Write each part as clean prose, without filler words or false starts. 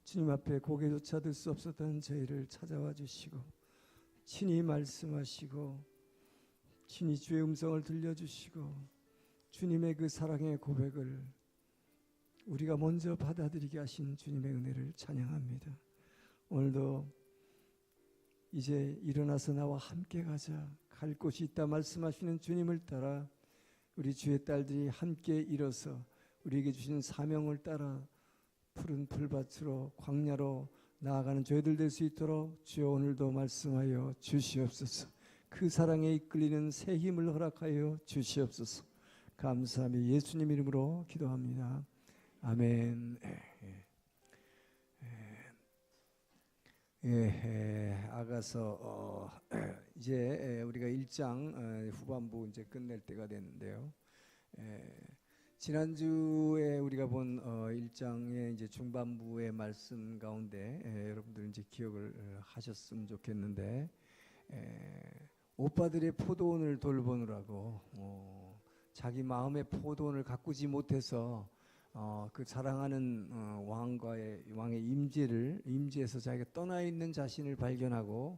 주님 앞에 고개조차 들 수 없었던 저희를 찾아와 주시고 친히 말씀하시고 친히 주의 음성을 들려주시고 주님의 그 사랑의 고백을 우리가 먼저 받아들이게 하신 주님의 은혜를 찬양합니다. 오늘도 이제 일어나서 나와 함께 가자, 갈 곳이 있다 말씀하시는 주님을 따라 우리 주의 딸들이 함께 일어서 우리에게 주신 사명을 따라 푸른 풀밭으로 광야로 나아가는 저희들 될 수 있도록 주여 오늘도 말씀하여 주시옵소서. 그 사랑에 이끌리는 새 힘을 허락하여 주시옵소서. 감사하며 예수님 이름으로 기도합니다. 아멘. 아가서 이제 우리가 1장 후반부 이제 끝낼 때가 됐는데요. 지난주에 우리가 본 1장의 이제 중반부의 말씀 가운데 여러분들 이제 기억을 하셨으면 좋겠는데, 오빠들의 포도원을 돌보느라고 자기 마음의 포도원을 가꾸지 못해서 그 사랑하는 왕의 임재에서 자기가 떠나 있는 자신을 발견하고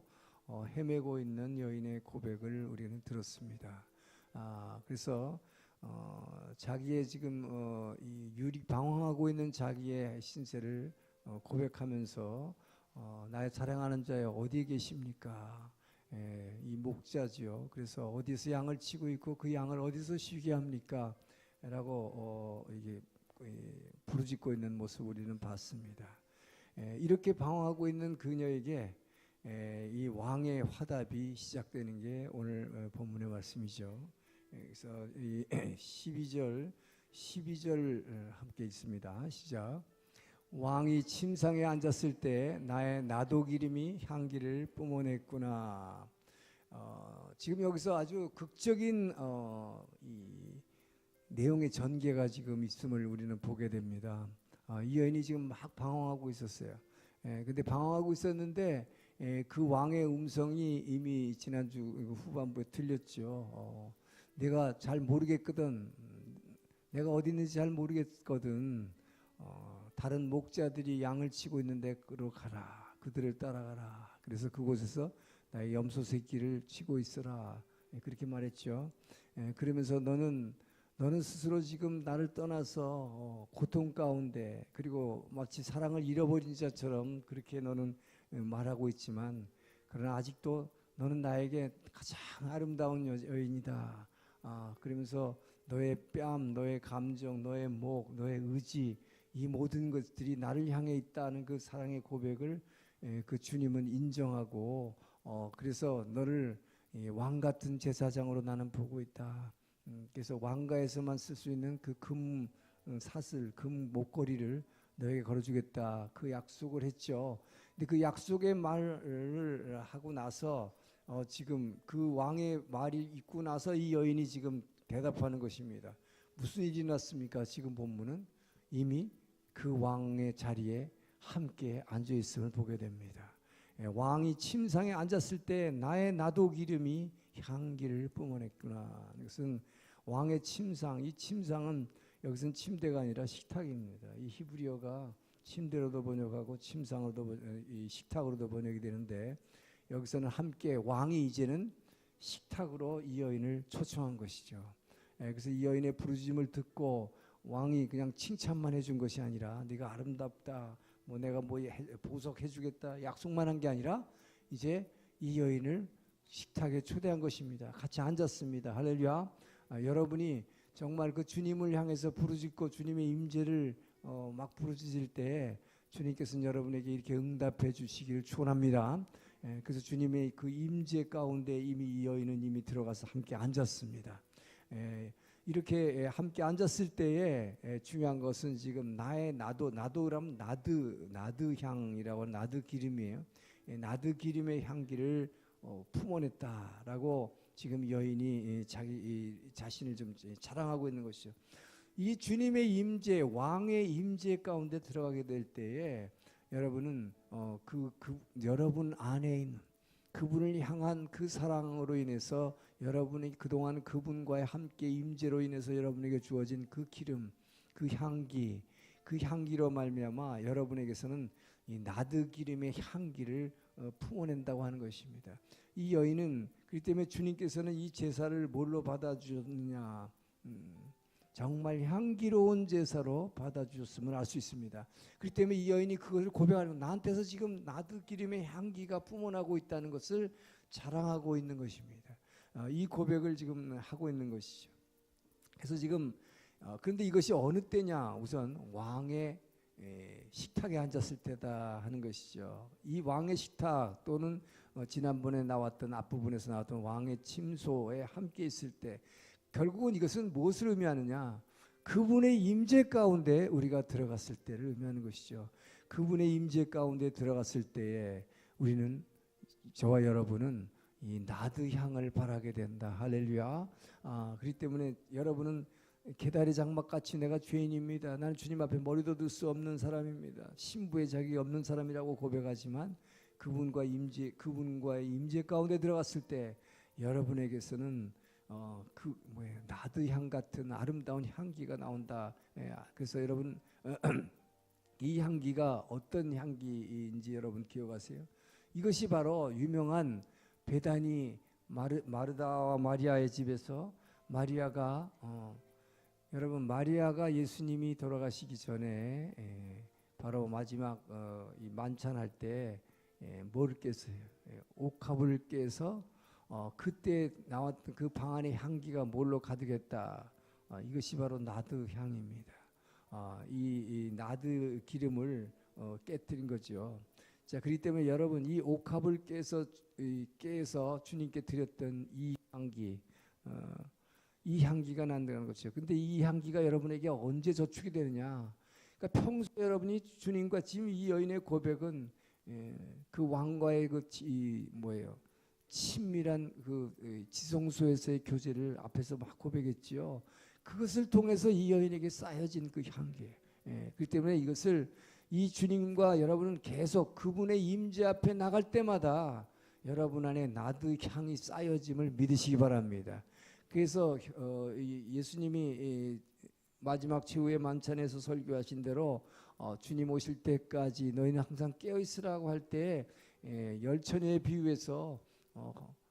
헤매고 있는 여인의 고백을 우리는 들었습니다. 그래서 자기의 지금 이 방황하고 있는 자기의 신세를 고백하면서 나의 사랑하는 자여 어디에 계십니까? 이 목자지요. 그래서 어디서 양을 치고 있고 그 양을 어디서 쉬게 합니까? 라고 이게 부르짖고 있는 모습 우리는 봤습니다. 이렇게 방황하고 있는 그녀에게 이 왕의 화답이 시작되는 게 오늘 본문의 말씀이죠. 그래서 이 12절 함께 있습니다. 시작. 왕이 침상에 앉았을 때 나의 나도 기름이 향기를 뿜어냈구나. 지금 여기서 아주 극적인 이 내용의 전개가 지금 있음을 우리는 보게 됩니다. 이 여인이 지금 막 방황하고 있었어요. 근데 방황하고 있었는데 그 왕의 음성이 이미 지난주 후반부에 들렸죠. 내가 잘 모르겠거든. 내가 어디 있는지 잘 모르겠거든. 다른 목자들이 양을 치고 있는 데로 가라. 그들을 따라가라. 그래서 그곳에서 나의 염소 새끼를 치고 있어라. 그렇게 말했죠. 그러면서 너는 스스로 지금 나를 떠나서 고통 가운데 그리고 마치 사랑을 잃어버린 자처럼 그렇게 너는 말하고 있지만, 그러나 아직도 너는 나에게 가장 아름다운 여인이다. 그러면서 너의 뺨, 너의 감정, 너의 목, 너의 의지, 이 모든 것들이 나를 향해 있다는 그 사랑의 고백을 그 주님은 인정하고, 그래서 너를 왕 같은 제사장으로 나는 보고 있다. 그래서 왕가에서만 쓸 수 있는 그 금 사슬, 금 목걸이를 너에게 걸어주겠다. 그 약속을 했죠. 근데 그 약속의 말을 하고 나서 지금 그 왕의 말이 있고 나서 이 여인이 지금 대답하는 것입니다. 무슨 일이 났습니까? 지금 본문은 이미 그 왕의 자리에 함께 앉아 있음을 보게 됩니다. 왕이 침상에 앉았을 때 나의 나도 기름이 향기를 뿜어냈구나. 이것은 왕의 침상, 이 침상은 여기서는 침대가 아니라 식탁입니다. 이 히브리어가 침대로도 번역하고 침상으로도 식탁으로도 번역이 되는데, 여기서는 함께 왕이 이제는 식탁으로 이 여인을 초청한 것이죠. 그래서 이 여인의 부르짖음을 듣고 왕이 그냥 칭찬만 해준 것이 아니라 네가 아름답다, 뭐 내가 뭐 보석해주겠다 약속만 한 게 아니라 이제 이 여인을 식탁에 초대한 것입니다. 같이 앉았습니다. 할렐루야. 여러분이 정말 그 주님을 향해서 부르짖고 주님의 임재를 막 부르짖을 때 주님께서는 여러분에게 이렇게 응답해 주시기를 축원합니다. 그래서 주님의 그 임재 가운데 이미 이 여인은 이미 들어가서 함께 앉았습니다. 이렇게 함께 앉았을 때에 중요한 것은 지금 나의 나도라면 나드 향이라고 하는 나드 기름이에요. 나드 기름의 향기를 품어냈다라고 지금 여인이 자기 자신을 좀 자랑하고 있는 것이죠. 이 주님의 임재, 왕의 임재 가운데 들어가게 될 때에 여러분은 여러분 안에 있는 그분을 향한 그 사랑으로 인해서 여러분이 그동안 그분과의 함께 임재로 인해서 여러분에게 주어진 그 기름, 그 향기, 그 향기로 말미암아 여러분에게서는 이 나드 기름의 향기를 품어낸다고 하는 것입니다. 이 여인은 그렇기 때문에 주님께서는 이 제사를 뭘로 받아주셨느냐, 정말 향기로운 제사로 받아주셨음을 알 수 있습니다. 그렇기 때문에 이 여인이 그것을 고백하는, 나한테서 지금 나드 기름의 향기가 뿜어나고 있다는 것을 자랑하고 있는 것입니다. 이 고백을 지금 하고 있는 것이죠. 그래서 지금 그런데 이것이 어느 때냐, 우선 왕의 식탁에 앉았을 때다 하는 것이죠. 이 왕의 식탁 또는 지난번에 나왔던 앞부분에서 나왔던 왕의 침소에 함께 있을 때, 결국은 이것은 무엇을 의미하느냐, 그분의 임재 가운데 우리가 들어갔을 때를 의미하는 것이죠. 그분의 임재 가운데 들어갔을 때에 우리는, 저와 여러분은 이 나드 향을 바라게 된다. 할렐루야. 그렇기 때문에 여러분은 계다리 장막같이 내가 죄인입니다, 나는 주님 앞에 머리도 들 수 없는 사람입니다, 신부의 자격이 없는 사람이라고 고백하지만 그분과의 임재 가운데 들어갔을 때 여러분에게서는 나드 향 같은 아름다운 향기가 나온다. 그래서 여러분 이 향기가 어떤 향기인지 여러분 기억하세요? 이것이 바로 유명한 베다니 마르다와 마리아의 집에서 마리아가 여러분, 마리아가 예수님이 돌아가시기 전에 바로 마지막 이 만찬할 때 뭐를 깼어요? 옥합을 깨서 그때 나왔던 그 방 안의 향기가 뭘로 가득했다. 이것이 바로 나드 향입니다. 이 나드 기름을 깨뜨린 거죠. 자, 그렇기 때문에 여러분, 이 옥합을 깨서 주님께 드렸던 이 향기, 이 향기가 난다는 것이죠. 근데 이 향기가 여러분에게 언제 저축이 되느냐? 그러니까 평소에 여러분이 주님과, 지금 이 여인의 고백은 그 왕과의 친밀한 그 지성소에서의 교제를 앞에서 막 고백했지요. 그것을 통해서 이 여인에게 쌓여진 그 향기. 그렇기 때문에 이것을, 이 주님과 여러분은 계속 그분의 임재 앞에 나갈 때마다 여러분 안에 나드 향이 쌓여짐을 믿으시기 바랍니다. 그래서 예수님이 마지막 최후의 만찬에서 설교하신 대로 주님 오실 때까지 너희는 항상 깨어 있으라고 할 때 열처녀에 비유해서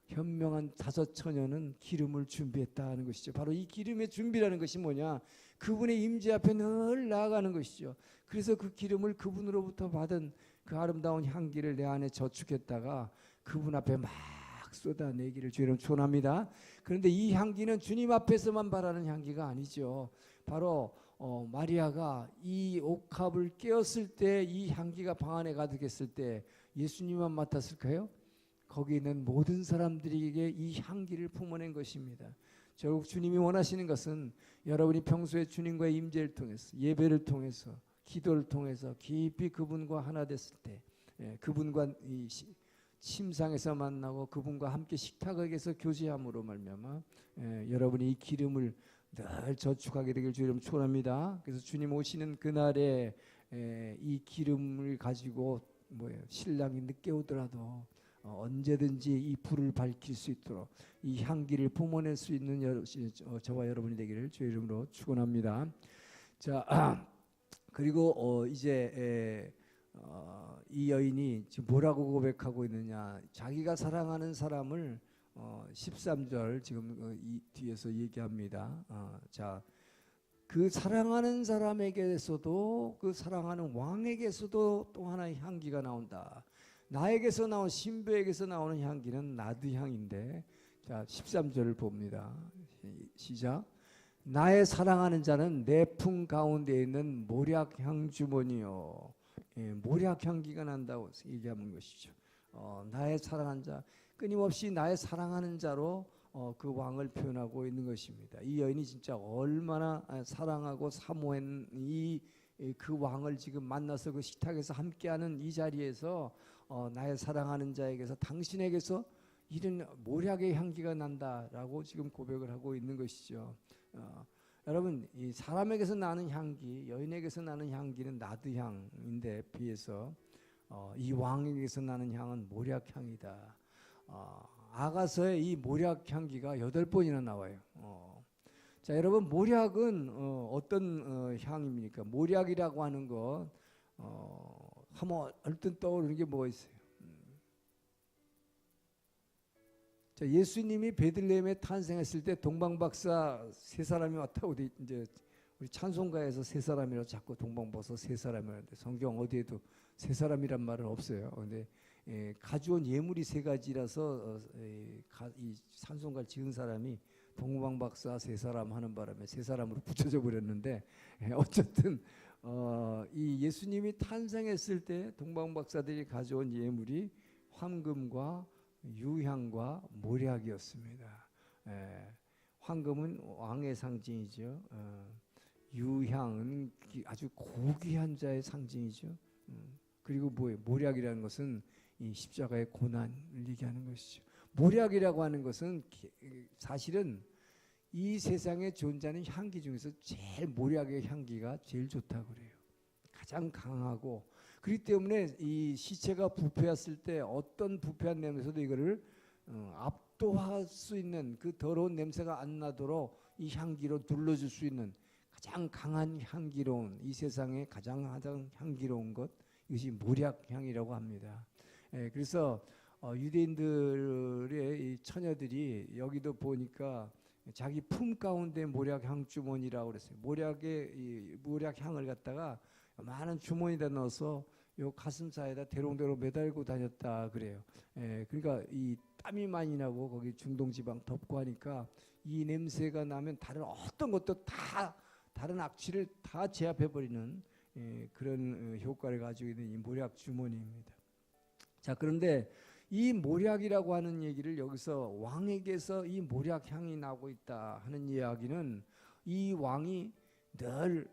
현명한 5처녀는 기름을 준비했다는 것이죠. 바로 이 기름의 준비라는 것이 뭐냐? 그분의 임재 앞에 늘 나아가는 것이죠. 그래서 그 기름을 그분으로부터 받은 그 아름다운 향기를 내 안에 저축했다가 그분 앞에 막 쏟아내기를 주님 축원합니다. 그런데 이 향기는 주님 앞에서만 바라는 향기가 아니죠. 바로 마리아가 이 옥합을 깨었을 때, 이 향기가 방 안에 가득했을 때 예수님만 맡았을까요? 거기 있는 모든 사람들에게 이 향기를 품어낸 것입니다. 결국 주님이 원하시는 것은 여러분이 평소에 주님과의 임재를 통해서, 예배를 통해서, 기도를 통해서 깊이 그분과 하나 됐을 때, 그분과 이 침상에서 만나고 그분과 함께 식탁에서 교제함으로 말미암아 여러분이 이 기름을 늘 저축하게 되길 주님 축원합니다. 그래서 주님 오시는 그날에 이 기름을 가지고 신랑이 늦게 오더라도 언제든지 이 불을 밝힐 수 있도록 이 향기를 뿜어낼 수 있는 저와 여러분이 되기를 주의 이름으로 축원합니다. 자, 그리고 이제 이 여인이 지금 뭐라고 고백하고 있느냐? 자기가 사랑하는 사람을 13절 지금 이 뒤에서 얘기합니다. 자, 그 사랑하는 사람에게서도, 그 사랑하는 왕에게서도 또 하나의 향기가 나온다. 나에게서 나온, 신부에게서 나오는 향기는 나드 향인데, 자 13절을 봅니다. 시작. 나의 사랑하는 자는 내 품 가운데 있는 모략향 주머니요. 모략향기가 난다고 얘기하는 것이죠. 나의 사랑하는 자, 끊임없이 나의 사랑하는 자로 그 왕을 표현하고 있는 것입니다. 이 여인이 진짜 얼마나 사랑하고 사모한 그 왕을 지금 만나서 그 식탁에서 함께하는 이 자리에서 나의 사랑하는 자에게서, 당신에게서 이런 모략의 향기가 난다라고 지금 고백을 하고 있는 것이죠. 여러분, 이 사람에게서 나는 향기, 여인에게서 나는 향기는 나드 향인데 비해서 이 왕에게서 나는 향은 모략 향이다. 아가서의 이 모략 향기가 8번이나 나와요. 자, 여러분 모략은 어떤 향입니까? 모략이라고 하는 것 한번 얼른 떠오르는 게 뭐가 있어요? 자, 예수님이 베들레헴에 탄생했을 때 동방박사 세 사람이 왔다고 이제 우리 찬송가에서 세 사람이라고 자꾸 동방박사 세 사람이라는데 성경 어디에도 세 사람이란 말은 없어요. 근데 가져온 예물이 세 가지라서 이 찬송가를 지은 사람이 동방박사 세 사람 하는 바람에 세 사람으로 붙여져 버렸는데 어쨌든 이 예수님이 탄생했을 때 동방박사들이 가져온 예물이 황금과 유향과 모략이었습니다. 황금은 왕의 상징이죠. 유향은 아주 고귀한 자의 상징이죠. 그리고 뭐예요? 모략이라는 것은 이 십자가의 고난을 얘기하는 것이죠. 모략이라고 하는 것은 사실은 이 세상에 존재하는 향기 중에서 제일 모략의 향기가 제일 좋다고 그래요. 가장 강하고 그렇기 때문에 이 시체가 부패했을 때 어떤 부패한 냄새도 이거를 압도할 수 있는 그 더러운 냄새가 안 나도록 이 향기로 둘러줄 수 있는 가장 강한 향기로운 이 세상에 가장 향기로운 것 이것이 모략향이라고 합니다. 그래서 유대인들의 이 처녀들이 여기도 보니까 자기 품 가운데 모략향 주머니라고 그랬어요. 이 모략향을 갖다가 많은 주머니에다 넣어서 요 가슴 사이에다 대롱대롱 매달고 다녔다 그래요. 그러니까 이 땀이 많이 나고 거기 중동 지방 덥고 하니까 이 냄새가 나면 다른 어떤 것도 다 다른 악취를 다 제압해 버리는 그런 효과를 가지고 있는 이 모략 주머니입니다. 자, 그런데 이 모략이라고 하는 얘기를 여기서 왕에게서 이 모략 향이 나고 있다 하는 이야기는 이 왕이 늘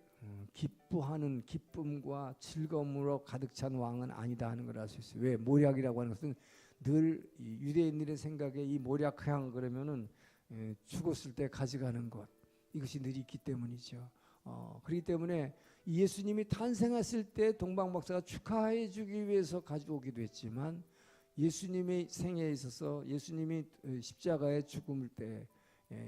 기뻐하는 기쁨과 즐거움으로 가득 찬 왕은 아니다 하는 걸 알 수 있어요. 왜? 모략이라고 하는 것은 늘 유대인들의 생각에 이 모략향 그러면은 죽었을 때 가져가는 것 이것이 늘 있기 때문이죠. 그렇기 때문에 예수님이 탄생했을 때 동방박사가 축하해 주기 위해서 가져오기도 했지만 예수님의 생애에 있어서 예수님이 십자가에 죽을 때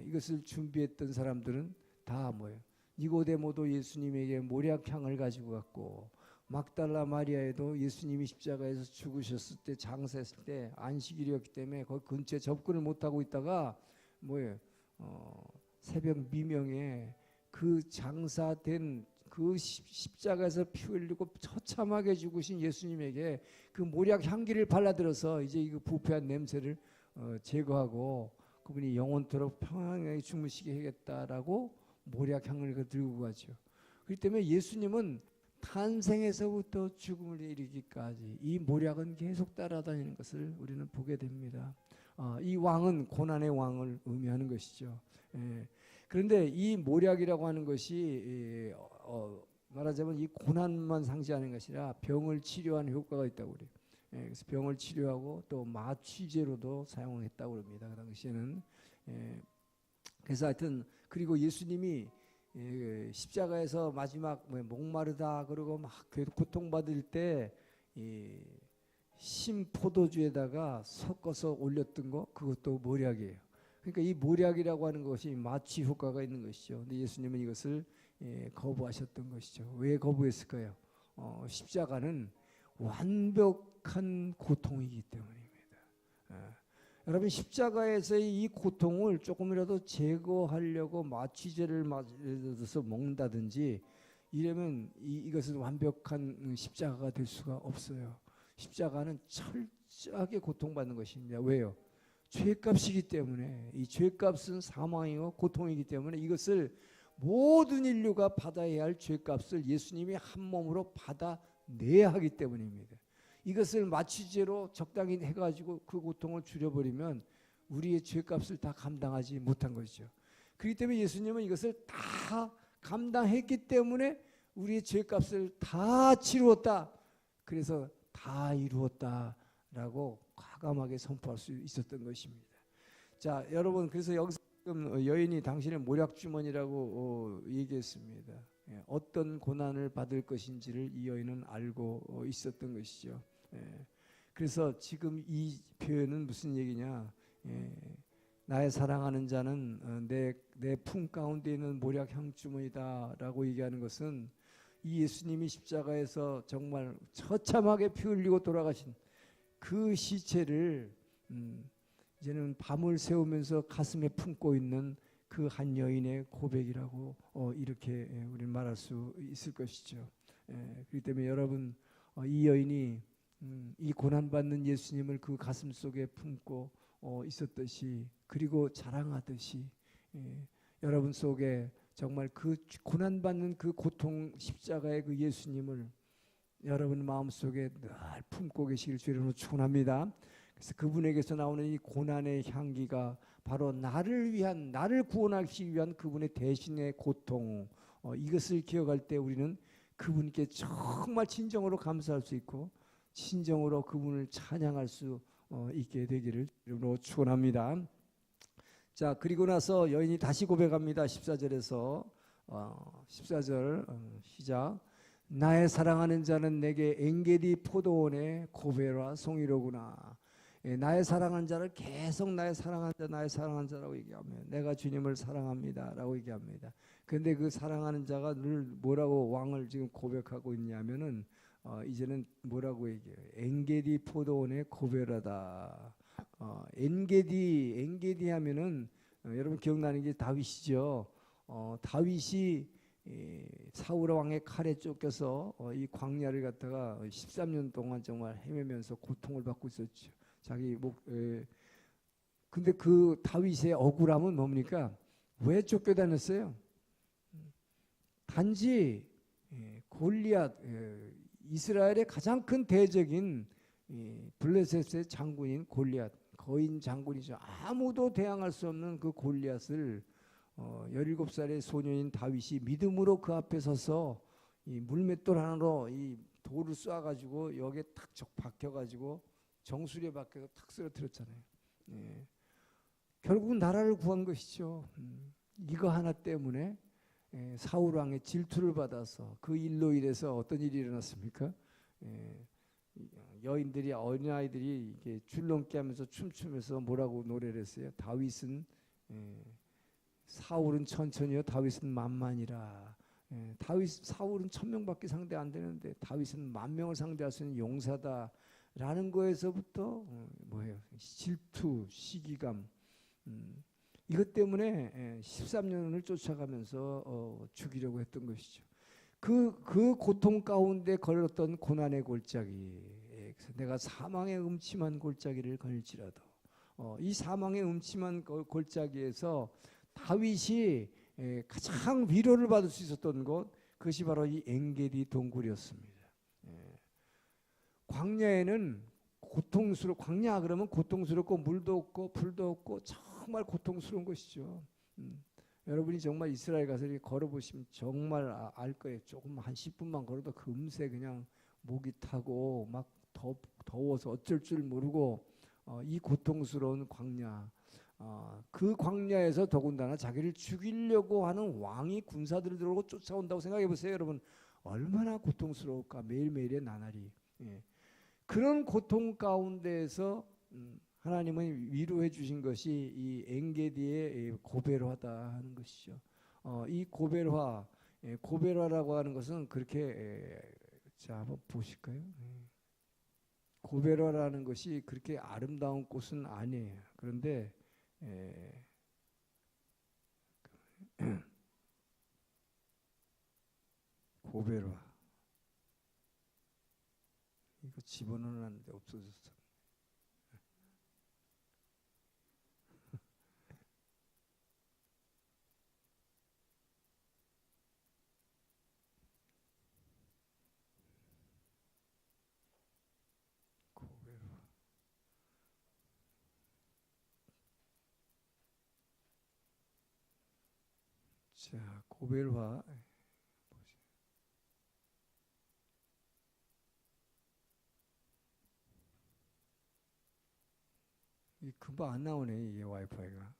이것을 준비했던 사람들은 다 뭐예요? 니고데모도 예수님에게 모략향을 가지고 갔고 막달라 마리아에도 예수님이 십자가에서 죽으셨을 때 장사했을 때 안식일이었기 때문에 거기 근처에 접근을 못하고 있다가 뭐예요? 새벽 미명에 그 장사된 그 십자가에서 피 흘리고 처참하게 죽으신 예수님에게 그 모략 향기를 발라들어서 이제 이 부패한 냄새를 제거하고 그분이 영원토록 평안하게 주무시게 하겠다라고 모략 향을 들고 가죠. 그렇기 때문에 예수님은 탄생에서부터 죽음을 이르기까지 이 모략은 계속 따라다니는 것을 우리는 보게 됩니다. 이 왕은 고난의 왕을 의미하는 것이죠. 그런데 이 모략이라고 하는 것이 말하자면 이 고난만 상징하는 것이 아니라 병을 치료하는 효과가 있다고 그래요. 그래서 병을 치료하고 또 마취제로도 사용했다고 합니다. 그 당시에는. 그래서 하여튼 그리고 예수님이 십자가에서 마지막 목마르다 그러고 막 고통받을 때 심포도주에다가 섞어서 올렸던 거 그것도 모략이에요. 그러니까 이 모략이라고 하는 것이 마취 효과가 있는 것이죠. 근데 예수님은 이것을 거부하셨던 것이죠. 왜 거부했을까요? 십자가는 완벽한 고통이기 때문입니다. 여러분 십자가에서의 이 고통을 조금이라도 제거하려고 마취제를 맞아서 먹는다든지 이러면 이것은 완벽한 십자가가 될 수가 없어요. 십자가는 철저하게 고통받는 것입니다. 왜요? 죄값이기 때문에 이 죄값은 사망이고 고통이기 때문에 이것을 모든 인류가 받아야 할 죄값을 예수님이 한 몸으로 받아내야 하기 때문입니다. 이것을 마취제로 적당히 해가지고 그 고통을 줄여버리면 우리의 죄값을 다 감당하지 못한 것이죠. 그렇기 때문에 예수님은 이것을 다 감당했기 때문에 우리의 죄값을 다 치루었다. 그래서 다 이루었다라고 과감하게 선포할 수 있었던 것입니다. 자, 여러분 그래서 여기서 여인이 당신의 모략주머니라고 얘기했습니다. 어떤 고난을 받을 것인지를 이 여인은 알고 있었던 것이죠. 그래서 지금 이 표현은 무슨 얘기냐? 나의 사랑하는 자는 내 품 가운데 있는 모략 향주머니다라고 얘기하는 것은 이 예수님이 십자가에서 정말 처참하게 피 흘리고 돌아가신 그 시체를 이제는 밤을 새우면서 가슴에 품고 있는 그 한 여인의 고백이라고 이렇게 우리는 말할 수 있을 것이죠. 그렇기 때문에 여러분, 이 여인이 이 고난받는 예수님을 그 가슴 속에 품고 있었듯이, 그리고 자랑하듯이 여러분 속에 정말 그 고난받는 그 고통 십자가의 그 예수님을 여러분 마음속에 늘 품고 계시길 주님으로 축원합니다. 그래서 그분에게서 나오는 이 고난의 향기가 바로 나를 구원하시기 위한 그분의 대신의 고통, 이것을 기억할 때 우리는 그분께 정말 진정으로 감사할 수 있고 진정으로 그분을 찬양할 수 있게 되기를 주님으로 축원합니다. 자, 그리고 나서 여인이 다시 고백합니다. 14절에서 14절 시작. 나의 사랑하는 자는 내게 엔게디 포도원의 고베라 송이로구나. 나의 사랑하는 자를 계속 나의 사랑하는 자, 나의 사랑하는 자라고 얘기하면 내가 주님을 사랑합니다라고 얘기합니다. 그런데 그 사랑하는 자가 늘 뭐라고 왕을 지금 고백하고 있냐면은 이제는 뭐라고 얘기해요? 엔게디 포도원의 고베라다. 엔게디 하면은 여러분 기억나는 게 다윗이죠. 다윗이 사울 왕의 칼에 쫓겨서 이 광야를 갔다가 13년 동안 정말 헤매면서 고통을 받고 있었죠. 근데 그 다윗의 억울함은 뭡니까? 왜 쫓겨다녔어요? 단지 골리앗, 이스라엘의 가장 큰 대적인 블레셋의 장군인 골리앗, 거인 장군이죠. 아무도 대항할 수 없는 그 골리앗을 17살의 소년인 다윗이 믿음으로 그 앞에 서서 이 물맷돌 하나로 이 돌을 쏴가지고 여기에 탁 박혀가지고 정수리에 박혀서 탁 쓰러뜨렸잖아요. 결국은 나라를 구한 것이죠. 이거 하나 때문에 사울 왕의 질투를 받아서 그 일로 인해서 어떤 일이 일어났습니까? 여인들이, 어린아이들이 이게 줄넘기 하면서 춤추면서 뭐라고 노래를 했어요? 사울은 천천히요, 다윗은 만만이라. 사울은 1000명밖에 상대 안 되는데 다윗은 10,000명을 상대할 수 있는 용사다라는 거에서부터 뭐예요? 질투, 시기감, 이것 때문에 13년을 쫓아가면서 죽이려고 했던 것이죠. 그 고통 가운데 걸었던 고난의 골짜기, 내가 사망의 음침한 골짜기를 걸지라도, 이 사망의 음침한 골짜기에서 다윗이 가장 위로를 받을 수 있었던 곳, 그것이 바로 이 엔게디 동굴이었습니다. 광야에는 광야 그러면 고통스럽고 물도 없고 불도 없고 정말 고통스러운 것이죠. 여러분이 정말 이스라엘 가서 이렇게 걸어보시면 정말 알 거예요. 조금 한 10분만 걸어도 금세 그냥 목이 타고 막 더워서 어쩔 줄 모르고 이 고통스러운 광야, 그 광야에서 더군다나 자기를 죽이려고 하는 왕이 군사들을 들고 쫓아온다고 생각해 보세요. 여러분 얼마나 고통스러울까. 매일매일의 나날이. 그런 고통 가운데에서 하나님은 위로해 주신 것이 이 엔게디의 고벨화다 하는 것이죠. 이 고벨화라고 하는 것은 그렇게 자 한번 보실까요? 고벨화라는 것이 그렇게 아름다운 꽃은 아니에요. 그런데 고벨화 이거 집어넣었는데 없어졌어. 고벨화. 자, 고벨화. 이 금방 안 나오네, 이게 와이파이가.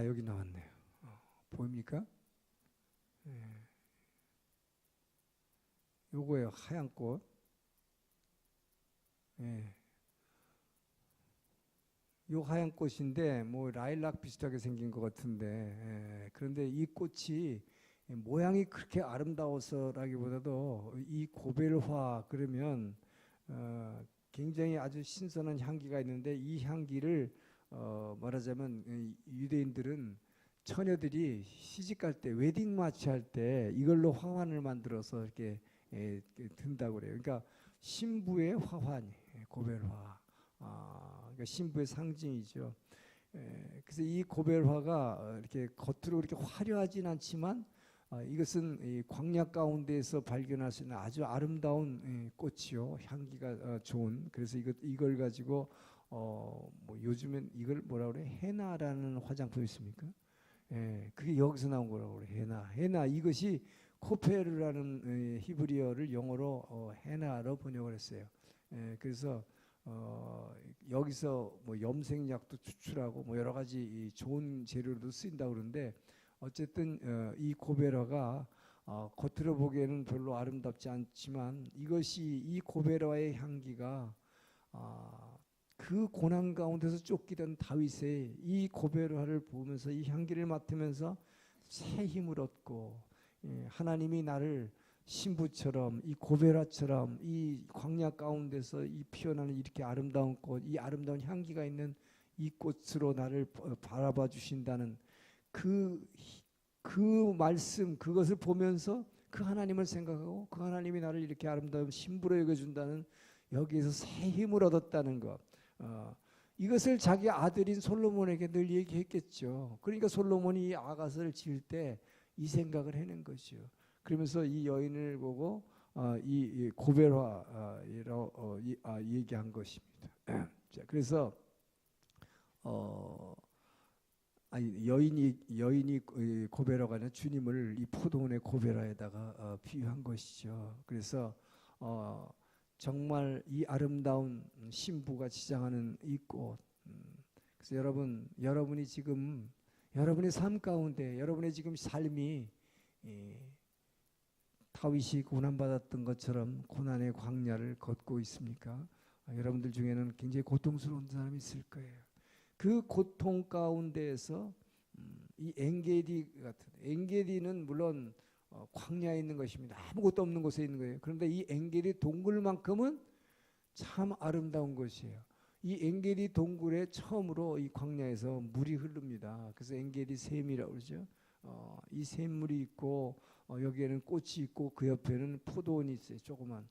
여기 나왔네요. 보입니까? 요거예요, 하얀 꽃. 예. 요 하얀 꽃인데 뭐 라일락 비슷하게 생긴 것 같은데 예. 그런데 이 꽃이 모양이 그렇게 아름다워서라기보다도 이 고벨화 그러면 굉장히 아주 신선한 향기가 있는데 이 향기를 말하자면 유대인들은 처녀들이 시집 갈 때 웨딩 마치 할 때 이걸로 화환을 만들어서 이렇게 든다고 그래요. 그러니까 신부의 화환, 고벨화. 그러니까 신부의 상징이죠. 그래서 이 고벨화가 이렇게 겉으로 이렇게 화려하진 않지만 이것은 이 광야 가운데에서 발견할 수 있는 아주 아름다운 꽃이요, 향기가 좋은. 그래서 이걸 가지고 뭐 요즘엔 이걸 뭐라 그래? 헤나라는 화장품 있습니까? 그게 여기서 나온 거라고 그래. 헤나 이것이 코페르라는 히브리어를 영어로 헤나로 번역을 했어요. 그래서 여기서 뭐 염색약도 추출하고 뭐 여러 가지 이 좋은 재료도 쓰인다 그러는데 어쨌든 이 고베라가 겉으로 보기에는 별로 아름답지 않지만 이것이 이 고베라의 향기가 그 고난 가운데서 쫓기던 다윗의 이 고베라를 보면서 이 향기를 맡으면서 새 힘을 얻고 하나님이 나를 신부처럼 이 고베라처럼 이 광야 가운데서 이 피어나는 이렇게 아름다운 꽃, 이 아름다운 향기가 있는 이 꽃으로 나를 바라봐 주신다는 그 말씀, 그것을 보면서 그 하나님을 생각하고 그 하나님이 나를 이렇게 아름다운 신부로 여겨준다는 여기에서 새 힘을 얻었다는 것. 이것을 자기 아들인 솔로몬에게 늘 얘기했겠죠. 그러니까 솔로몬이 이 아가스를 지을 때 이 생각을 해낸 것이요. 그러면서 이 여인을 보고 이 고벨화라고 얘기한 것입니다. 자, 그래서 여인이 고벨화가 아니라 주님을 이 포도원의 고벨화에다가 비유한 것이죠. 그래서 정말 이 아름다운 신부가 지장하는 이 꽃. 그래서 여러분이 지금 여러분의 삶 가운데 여러분의 지금 삶이 다윗이 고난받았던 것처럼 고난의 광야를 걷고 있습니까? 여러분들 중에는 굉장히 고통스러운 사람이 있을 거예요. 그 고통 가운데에서 이 엔게디 같은 엔게디는 물론 광야에 있는 것입니다. 아무것도 없는 곳에 있는 거예요. 그런데 이 엔게디 동굴만큼은 참 아름다운 것이에요. 이 엔게디 동굴에 처음으로 이 광야에서 물이 흐릅니다. 그래서 엔게디 샘이라고 그러죠. 이 샘물이 있고 여기에는 꽃이 있고 그 옆에는 포도원이 있어요. 조그만.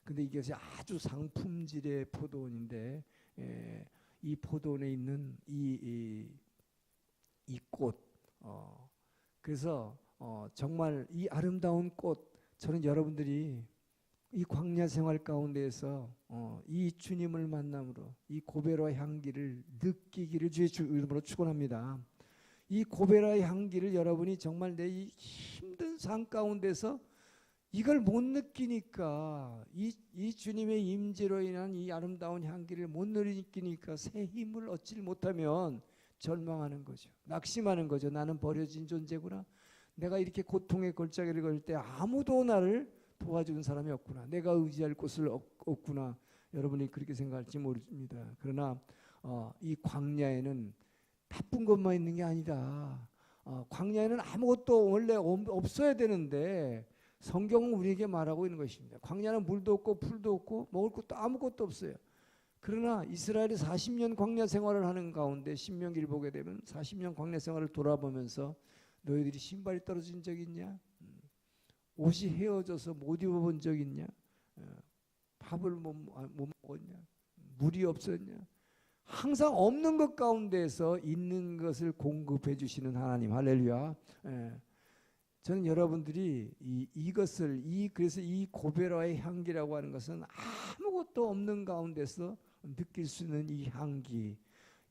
근데 이것이 아주 상품질의 포도원인데 이 포도원에 있는 이 꽃. 그래서 정말 이 아름다운 꽃, 저는 여러분들이 이 광야 생활 가운데에서 이 주님을 만남으로 이 고베라 향기를 느끼기를 주의 이름으로 축원합니다. 이 고베라의 향기를 여러분이 정말 내 이 힘든 삶 가운데서 이걸 못 느끼니까 이 주님의 임재로 인한 이 아름다운 향기를 못 느끼니까 새 힘을 얻지 못하면 절망하는 거죠. 낙심하는 거죠. 나는 버려진 존재구나. 내가 이렇게 고통의 골짜기를 걸 때 아무도 나를 도와주는 사람이 없구나. 내가 의지할 곳을 없구나. 여러분이 그렇게 생각할지 모릅니다. 그러나 이 광야에는 나쁜 것만 있는 게 아니다. 광야에는 아무것도 원래 없어야 되는데 성경은 우리에게 말하고 있는 것입니다. 광야는 물도 없고 풀도 없고 먹을 것도 아무것도 없어요. 그러나 이스라엘이 40년 광야 생활을 하는 가운데 신명기를 보게 되면 40년 광야 생활을 돌아보면서 너희들이 신발이 떨어진 적 있냐? 옷이 헤어져서 못 입어본 적 있냐? 밥을 못 먹었냐? 물이 없었냐? 항상 없는 것 가운데서 있는 것을 공급해 주시는 하나님. 할렐루야. 저는 여러분들이 이것을 그래서 이 고베라의 향기라고 하는 것은 아무것도 없는 가운데서 느낄 수 있는 이 향기,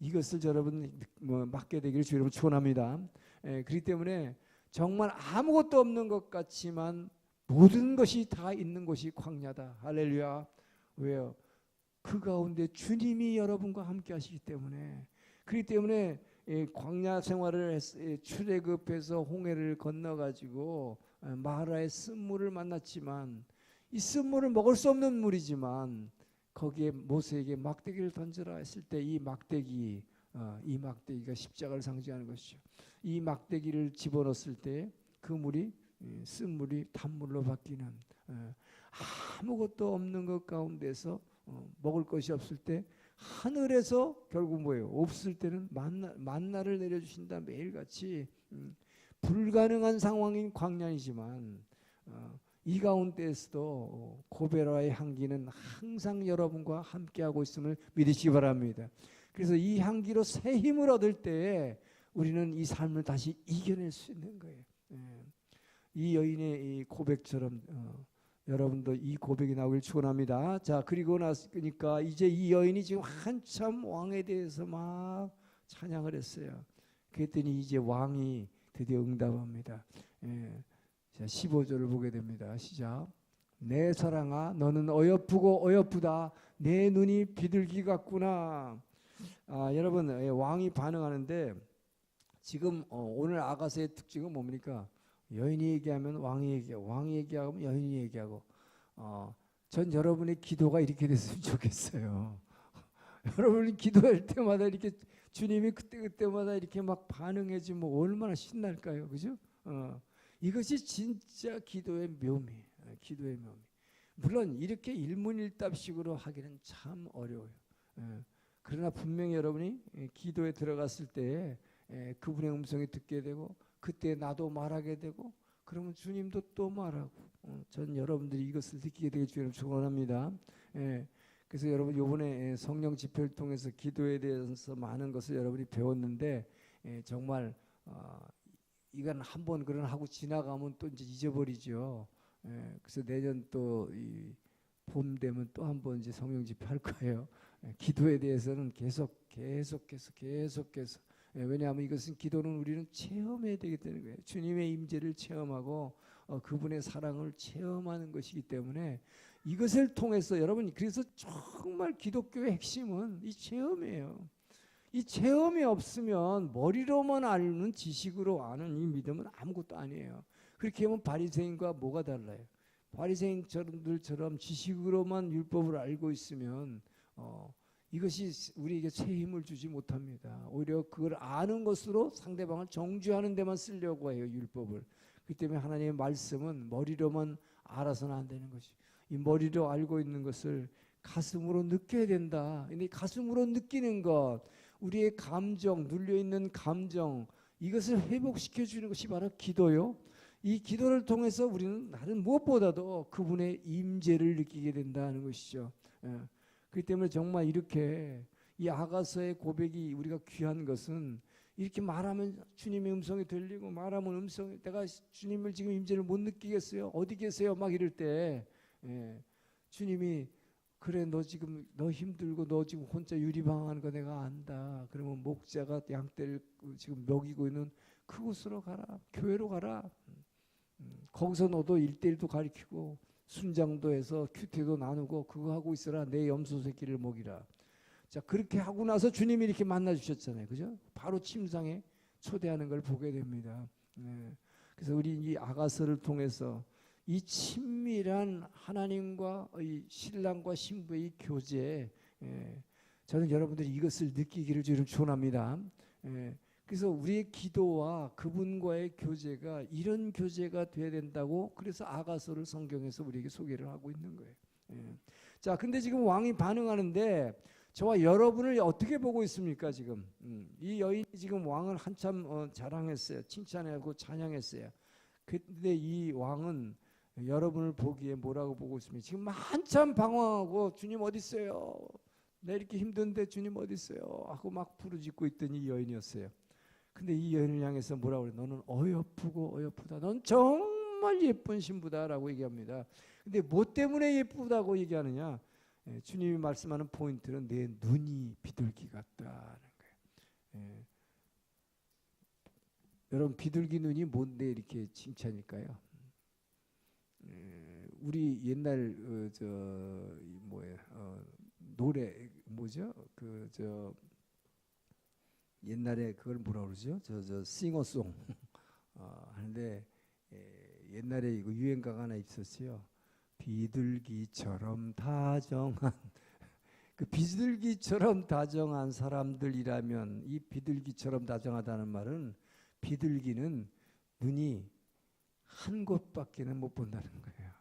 이것을 여러분 맡게 되기를 주의 이름으로 축원합니다. 그렇기 때문에 정말 아무것도 없는 것 같지만 모든 것이 다 있는 곳이 광야다. 할렐루야. 왜요? 그 가운데 주님이 여러분과 함께 하시기 때문에. 그렇기 때문에 광야 생활을 출애굽해서 홍해를 건너가지고 마라의 쓴물을 만났지만 이 쓴물을 먹을 수 없는 물이지만 거기에 모세에게 막대기를 던져라 했을 때 이 막대기가 십자가를 상징하는 것이죠. 이 막대기를 집어넣었을 때 그 물이 쓴 물이 단물로 바뀌는, 아무것도 없는 것 가운데서 먹을 것이 없을 때 하늘에서 결국 뭐예요? 없을 때는 만나를 내려주신다. 매일같이 불가능한 상황인 광야이지만 이 가운데에서도 고베라의 향기는 항상 여러분과 함께하고 있음을 믿으시기 바랍니다. 그래서 이 향기로 새 힘을 얻을 때에 우리는 이 삶을 다시 이겨낼 수 있는 거예요. 이 여인의 이 고백처럼 여러분도 이 고백이 나오길 축원합니다. 자, 그리고 나니까 이제 이 여인이 지금 한참 왕에 대해서 막 찬양을 했어요. 그랬더니 이제 왕이 드디어 응답합니다. 자, 15절을 보게 됩니다. 시작. 내 사랑아, 너는 어여쁘고 어여쁘다. 내 눈이 비둘기 같구나. 여러분, 왕이 반응하는데 지금 오늘 아가서의 특징은 뭡니까? 여인이 얘기하면 왕이 얘기하고, 왕이 얘기하면 여인이 얘기하고. 전 여러분의 기도가 이렇게 됐으면 좋겠어요. 여러분이 기도할 때마다 이렇게 주님이 그때마다 이렇게 막 반응해 주면 얼마나 신날까요? 그죠? 이것이 진짜 기도의 묘미, 기도의 묘미. 물론 이렇게 일문일답식으로 하기는 참 어려워요. 그러나 분명히 여러분이 기도에 들어갔을 때 그분의 음성이 듣게 되고, 그때 나도 말하게 되고, 그러면 주님도 또 말하고, 전 여러분들이 이것을 느끼게 되길 주님 축원합니다. 그래서 여러분 이번에 성령 집회를 통해서 기도에 대해서 많은 것을 여러분이 배웠는데, 정말 이건 한번 그런 하고 지나가면 또 이제 잊어버리죠. 그래서 내년 또 이 봄 되면 또 한번 이제 성령 집회 할 거예요. 기도에 대해서는 계속해서. 왜냐하면 이것은 기도는 우리는 체험해야 되기 때문에 거예요. 주님의 임재를 체험하고 그분의 사랑을 체험하는 것이기 때문에 이것을 통해서 여러분, 그래서 정말 기독교의 핵심은 이 체험이에요. 이 체험이 없으면 머리로만 아는, 지식으로 아는 이 믿음은 아무것도 아니에요. 그렇게 하면 바리새인과 뭐가 달라요? 바리새인들처럼 지식으로만 율법을 알고 있으면 이것이 우리에게 새 힘을 주지 못합니다. 오히려 그걸 아는 것으로 상대방을 정죄하는 데만 쓰려고 해요, 율법을. 그렇기 때문에 하나님의 말씀은 머리로만 알아서는 안 되는 것이, 이 머리로 알고 있는 것을 가슴으로 느껴야 된다. 근데 가슴으로 느끼는 것, 우리의 감정, 눌려있는 감정, 이것을 회복시켜 주는 것이 바로 기도요. 이 기도를 통해서 우리는 다른 무엇보다도 그분의 임재를 느끼게 된다는 것이죠. 그렇기 때문에 정말 이렇게 이 아가서의 고백이 우리가 귀한 것은, 이렇게 말하면 주님의 음성이 들리고, 말하면 음성이, 내가 주님을 지금 임재를 못 느끼겠어요, 어디 계세요, 막 이럴 때 주님이, 그래, 너 지금 너 힘들고 너 지금 혼자 유리방황하는 거 내가 안다. 그러면 목자가 양떼를 지금 먹이고 있는 그곳으로 가라, 교회로 가라. 거기서 너도 1:1도 가르치고 순장도 해서 큐티도 나누고 그거 하고 있어라. 내 염소 새끼를 먹이라. 자, 그렇게 하고 나서 주님이 이렇게 만나 주셨잖아요. 그죠? 바로 침상에 초대하는 걸 보게 됩니다. 그래서 우리 이 아가서를 통해서 이 친밀한 하나님과 이 신랑과 신부의 교제, 저는 여러분들이 이것을 느끼기를 주님 축원합니다. 그래서 우리의 기도와 그분과의 교제가 이런 교제가 돼야 된다고, 그래서 아가서를 성경에서 우리에게 소개를 하고 있는 거예요. 자, 근데 지금 왕이 반응하는데 저와 여러분을 어떻게 보고 있습니까? 지금 이 여인이 지금 왕을 한참 자랑했어요. 칭찬하고 찬양했어요. 근데 이 왕은 여러분을 보기에 뭐라고 보고 있습니까? 지금 한참 방황하고, 주님 어디 있어요? 나 이렇게 힘든데 주님 어디 있어요? 하고 막 부르짖고 있던 이 여인이었어요. 근데 이 여인을 향해서 뭐라고 그래요? 너는 어여쁘고 어여쁘다. 넌 정말 예쁜 신부다라고 얘기합니다. 근데 뭐 때문에 예쁘다고 얘기하느냐? 주님이 말씀하는 포인트는 내 눈이 비둘기 같다는 거예요. 여러분, 비둘기 눈이 뭔데 이렇게 칭찬일까요? 우리 옛날 노래 뭐죠? 옛날에 그걸 뭐라 그러죠? 싱어송 하는데, 옛날에 이거 유행가가 하나 있었어요. 비둘기처럼 다정한 그 비둘기처럼 다정한 사람들이라면, 이 비둘기처럼 다정하다는 말은 비둘기는 눈이 한 곳밖에는 못 본다는 거예요.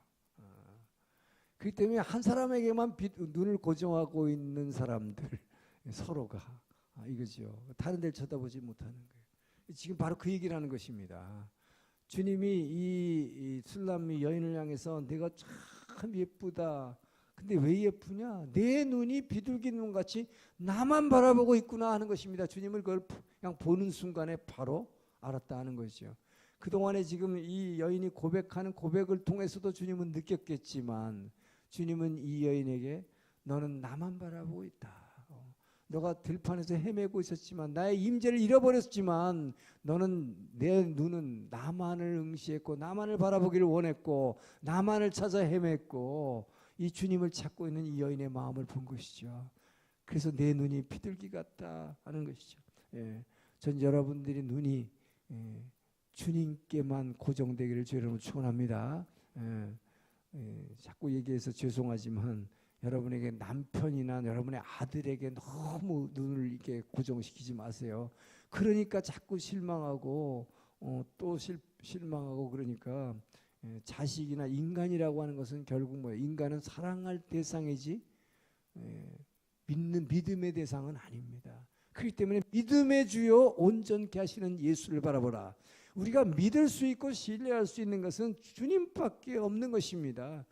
그렇기 때문에 한 사람에게만 눈을 고정하고 있는 사람들, 서로가 이거죠. 다른 데를 쳐다보지 못하는 거예요. 지금 바로 그 얘기를 하는 것입니다. 주님이 이 술람미 여인을 향해서 내가 참 예쁘다. 근데 왜 예쁘냐? 내 눈이 비둘기 눈같이 나만 바라보고 있구나 하는 것입니다. 주님을 그걸 그냥 보는 순간에 바로 알았다 하는 거죠. 그동안에 지금 이 여인이 고백하는 고백을 통해서도 주님은 느꼈겠지만, 주님은 이 여인에게 너는 나만 바라보고 있다. 너가 들판에서 헤매고 있었지만, 나의 임재를 잃어버렸지만, 너는, 내 눈은 나만을 응시했고 나만을 바라보기를 원했고 나만을 찾아 헤맸고, 이 주님을 찾고 있는 이 여인의 마음을 본 것이죠. 그래서 내 눈이 비둘기 같다 하는 것이죠. 예, 전 여러분들이 눈이 주님께만 고정되기를 주님으로 축원합니다. 자꾸 얘기해서 죄송하지만 여러분에게 남편이나 여러분의 아들에게 너무 눈을 이렇게 고정시키지 마세요. 그러니까 자꾸 실망하고 또 실망하고, 그러니까 자식이나 인간이라고 하는 것은 결국 뭐예요? 인간은 사랑할 대상이지 믿음의 대상은 아닙니다. 그렇기 때문에 믿음의 주요 온전케 하시는 예수를 바라보라. 우리가 믿을 수 있고 신뢰할 수 있는 것은 주님밖에 없는 것입니다.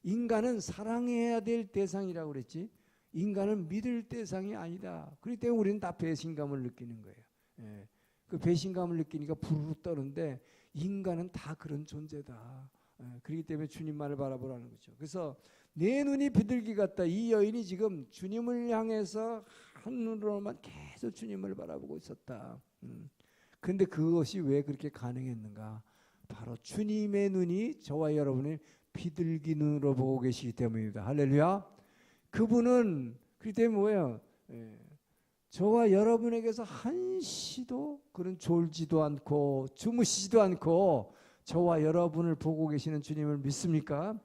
인간은 사랑해야 될 대상이라고 그랬지, 인간은 믿을 대상이 아니다. 그렇기 때문에 우리는 다 배신감을 느끼는 거예요. 그 배신감을 느끼니까 부르르 떠는데, 인간은 다 그런 존재다. 그렇기 때문에 주님만을 바라보라는 거죠. 그래서 내 눈이 비둘기 같다. 이 여인이 지금 주님을 향해서 한눈으로만 계속 주님을 바라보고 있었다. 그런데 그것이 왜 그렇게 가능했는가? 바로 주님의 눈이 저와 여러분의 비둘기 눈으로 보고 계시기 때문입니다. 할렐루야. 그분은 그렇기 때문에 뭐예요? 저와 여러분에게서 한시도 그런 졸지도 않고 주무시지도 않고 저와 여러분을 보고 계시는 주님을 믿습니까?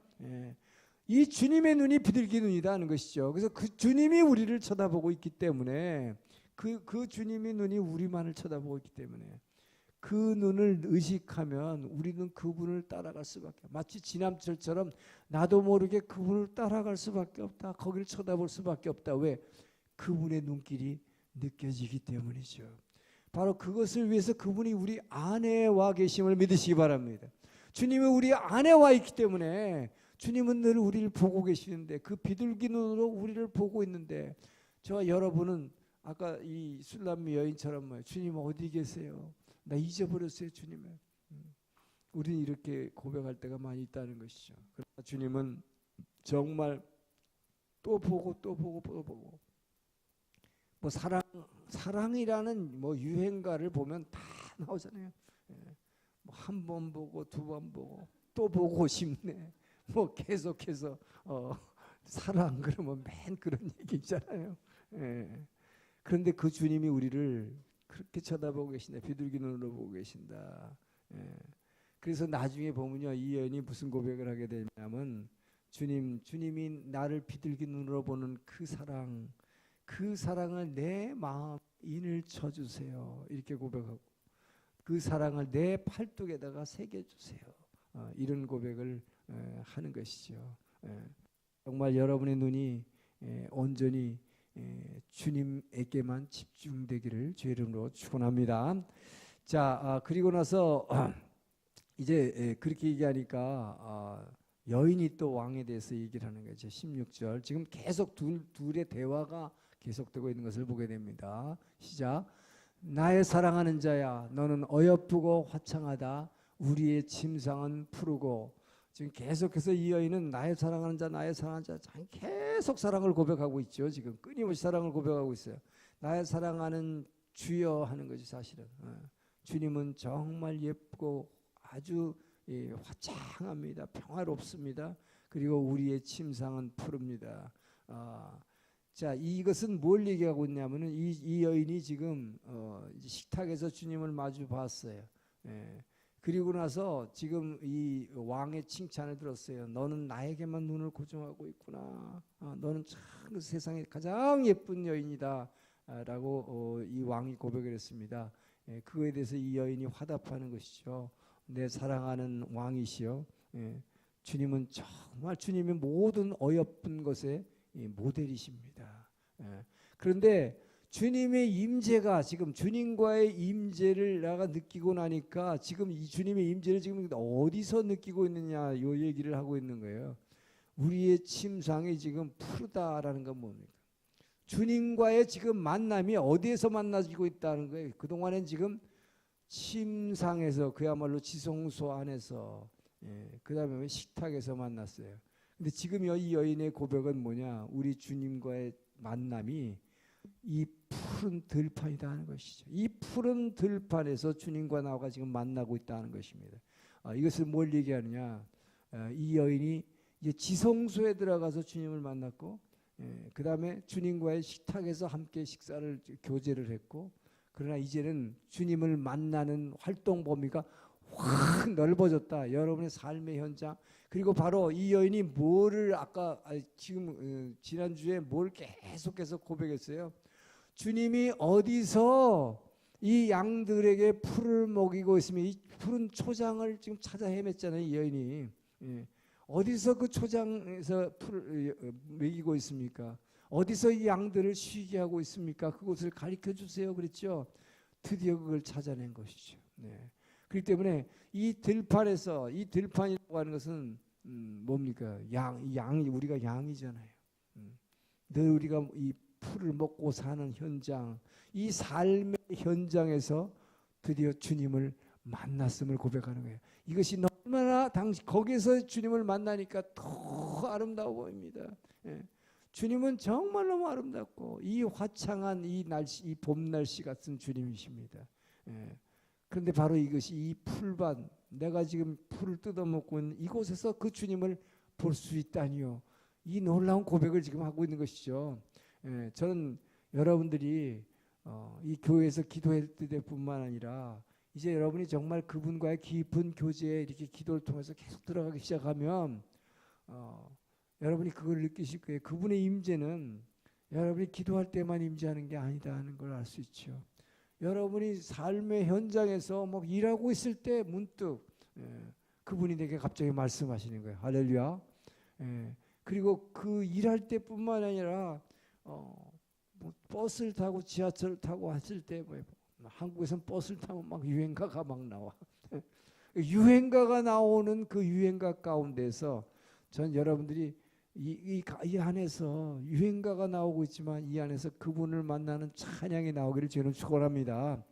이 주님의 눈이 비둘기 눈이다 하는 것이죠. 그래서 그 주님이 우리를 쳐다보고 있기 때문에, 그 주님의 눈이 우리만을 쳐다보고 있기 때문에 그 눈을 의식하면 우리는 그분을 따라갈 수밖에 없다. 마치 지남철처럼 나도 모르게 그분을 따라갈 수밖에 없다. 거기를 쳐다볼 수밖에 없다. 왜? 그분의 눈길이 느껴지기 때문이죠. 바로 그것을 위해서 그분이 우리 안에 와 계심을 믿으시기 바랍니다. 주님은 우리 안에 와 있기 때문에 주님은 늘 우리를 보고 계시는데, 그 비둘기 눈으로 우리를 보고 있는데, 저와 여러분은 아까 이 술람미 여인처럼 뭐예요? 주님 어디 계세요? 나 잊어버렸어요, 주님을. 우리는 이렇게 고백할 때가 많이 있다는 것이죠. 그러나 주님은 정말 또 보고 또 보고 또 보고, 뭐 사랑이라는 뭐 유행가를 보면 다 나오잖아요. 뭐 한 번 보고 두 번 보고 또 보고 싶네. 뭐 계속해서 사랑 그러면 맨 그런 얘기잖아요. 그런데 그 주님이 우리를 그렇게 쳐다보고 계신다. 비둘기 눈으로 보고 계신다. 그래서 나중에 보면요, 이 여인이 무슨 고백을 하게 되냐면, 주님이 나를 비둘기 눈으로 보는 그 사랑을 내 마음 인을 쳐주세요. 이렇게 고백하고, 그 사랑을 내 팔뚝에다가 새겨주세요. 이런 고백을 하는 것이죠. 정말 여러분의 눈이 온전히 주님에게만 집중되기를 주의 이름으로 축원합니다. 자, 그리고 나서 이제 그렇게 얘기하니까 여인이 또 왕에 대해서 얘기를 하는 거죠. 16절. 지금 계속 둘의 대화가 계속되고 있는 것을 보게 됩니다. 시작. 나의 사랑하는 자야, 너는 어여쁘고 화창하다. 우리의 침상은 푸르고. 지금 계속해서 이 여인은 나의 사랑하는 자, 나의 사랑하는 자, 계속 사랑을 고백하고 있죠. 지금 끊임없이 사랑을 고백하고 있어요. 나의 사랑하는 주여 하는 것이 사실은. 주님은 정말 예쁘고 아주 화창합니다. 평화롭습니다. 그리고 우리의 침상은 푸릅니다. 자, 이것은 뭘 얘기하고 있냐면은 이 여인이 지금 식탁에서 주님을 마주 봤어요. 그리고 나서 지금 이 왕의 칭찬을 들었어요. 너는 나에게만 눈을 고정하고 있구나. 너는 참 세상에 가장 예쁜 여인이다. 라고 이 왕이 고백을 했습니다. 예, 그거에 대해서 이 여인이 화답하는 것이죠. 내 사랑하는 왕이시여, 예, 주님은 정말 주님의 모든 어여쁜 것의 모델이십니다. 예, 그런데 주님의 임재가 지금 주님과의 임재를 내가 느끼고 나니까 지금 이 주님의 임재를 지금 어디서 느끼고 있느냐 요 얘기를 하고 있는 거예요. 우리의 침상이 지금 푸르다라는 건 뭡니까? 주님과의 지금 만남이 어디에서 만나지고 있다는 거예요. 그동안엔 지금 침상에서 그야말로 지성소 안에서 그 다음에 식탁에서 만났어요. 근데 지금 이 여인의 고백은 뭐냐? 우리 주님과의 만남이 이 푸른 들판이다 하는 것이죠. 이 푸른 들판에서 주님과 나와 지금 만나고 있다는 것입니다. 이것을 뭘 얘기하느냐? 이 여인이 이제 지성소에 들어가서 주님을 만났고 그 다음에 주님과의 식탁에서 함께 식사를 교제를 했고 그러나 이제는 주님을 만나는 활동 범위가 확 넓어졌다. 여러분의 삶의 현장. 그리고 바로 이 여인이 뭐를 아까 지금 지난주에 뭘 계속해서 고백했어요. 주님이 어디서 이 양들에게 풀을 먹이고 있으면 이 푸른 초장을 지금 찾아 헤맸잖아요. 이 여인이. 어디서 그 초장에서 풀을 먹이고 있습니까? 어디서 이 양들을 쉬게 하고 있습니까? 그곳을 가르쳐 주세요. 그랬죠. 드디어 그걸 찾아낸 것이죠. 네. 그렇기 때문에 이 들판에서 이 들판이라고 하는 것은 뭡니까? 양이 우리가 양이잖아요. 늘 우리가 이 풀을 먹고 사는 현장, 이 삶의 현장에서 드디어 주님을 만났음을 고백하는 거예요. 이것이 얼마나 거기서 주님을 만나니까 더 아름다워 보입니다. 예. 주님은 정말 너무 아름답고 이 화창한 이 날씨, 이 봄 날씨 같은 주님이십니다. 예. 그런데 바로 이것이 이 풀밭, 내가 지금 풀을 뜯어먹고 있는 이곳에서 그 주님을 볼 수 있다니요. 이 놀라운 고백을 지금 하고 있는 것이죠. 예. 저는 여러분들이 이 교회에서 기도할 때뿐만 아니라 이제 여러분이 정말 그분과의 깊은 교제에 이렇게 기도를 통해서 계속 들어가기 시작하면 여러분이 그걸 느끼실 거예요. 그분의 임재는 여러분이 기도할 때만 임재하는 게 아니다 하는 걸 알 수 있죠. 여러분이 삶의 현장에서 뭐 일하고 있을 때 문득 그분이 내게 갑자기 말씀하시는 거예요. 할렐루야. 그리고 그 일할 때뿐만 아니라 뭐 버스를 타고 지하철을 타고 했을 때 뭐 한국에서는 버스를 타면 막 유행가가 막 나와. 유행가가 나오는 그 유행가 가운데서 전 여러분들이 이 안에서 유행가가 나오고 있지만 이 안에서 그분을 만나는 찬양이 나오기를 저는 축원합니다.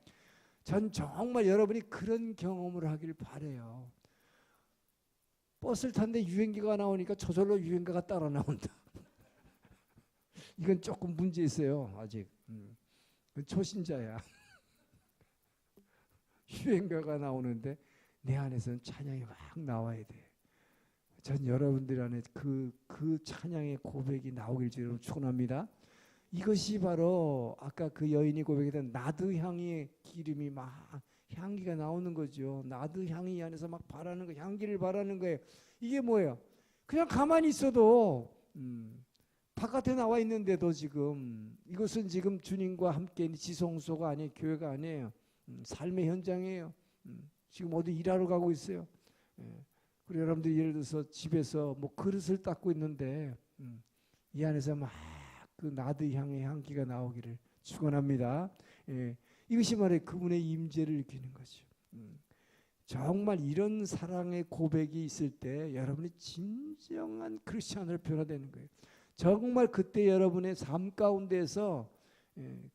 전 정말 여러분이 그런 경험을 하길 바라요. 버스를 탔는데 유행가가 나오니까 저절로 유행가가 따라 나온다. 이건 조금 문제 있어요. 아직 초신자야. 유행가가 나오는데 내 안에서는 찬양이 막 나와야 돼. 전 여러분들 안에 그 찬양의 고백이 나오길 주로 축원합니다. 이것이 바로 아까 그 여인이 고백했던 나드 향의 기름이 막 향기가 나오는 거죠. 나드 향이 안에서 막 바라는 거, 향기를 바라는 거예요. 이게 뭐예요? 그냥 가만히 있어도 바깥에 나와 있는데도 지금 이것은 지금 주님과 함께 있는 지성소가 아니에요. 교회가 아니에요. 삶의 현장이에요. 지금 어디 일하러 가고 있어요. 그리고 여러분들이 예를 들어서 집에서 뭐 그릇을 닦고 있는데 이 안에서 막 그 나드 향의 향기가 나오기를 축원합니다. 이것이 말해 그분의 임재를 느끼는 거죠. 정말 이런 사랑의 고백이 있을 때 여러분이 진정한 크리스찬으로 변화되는 거예요. 정말 그때 여러분의 삶 가운데서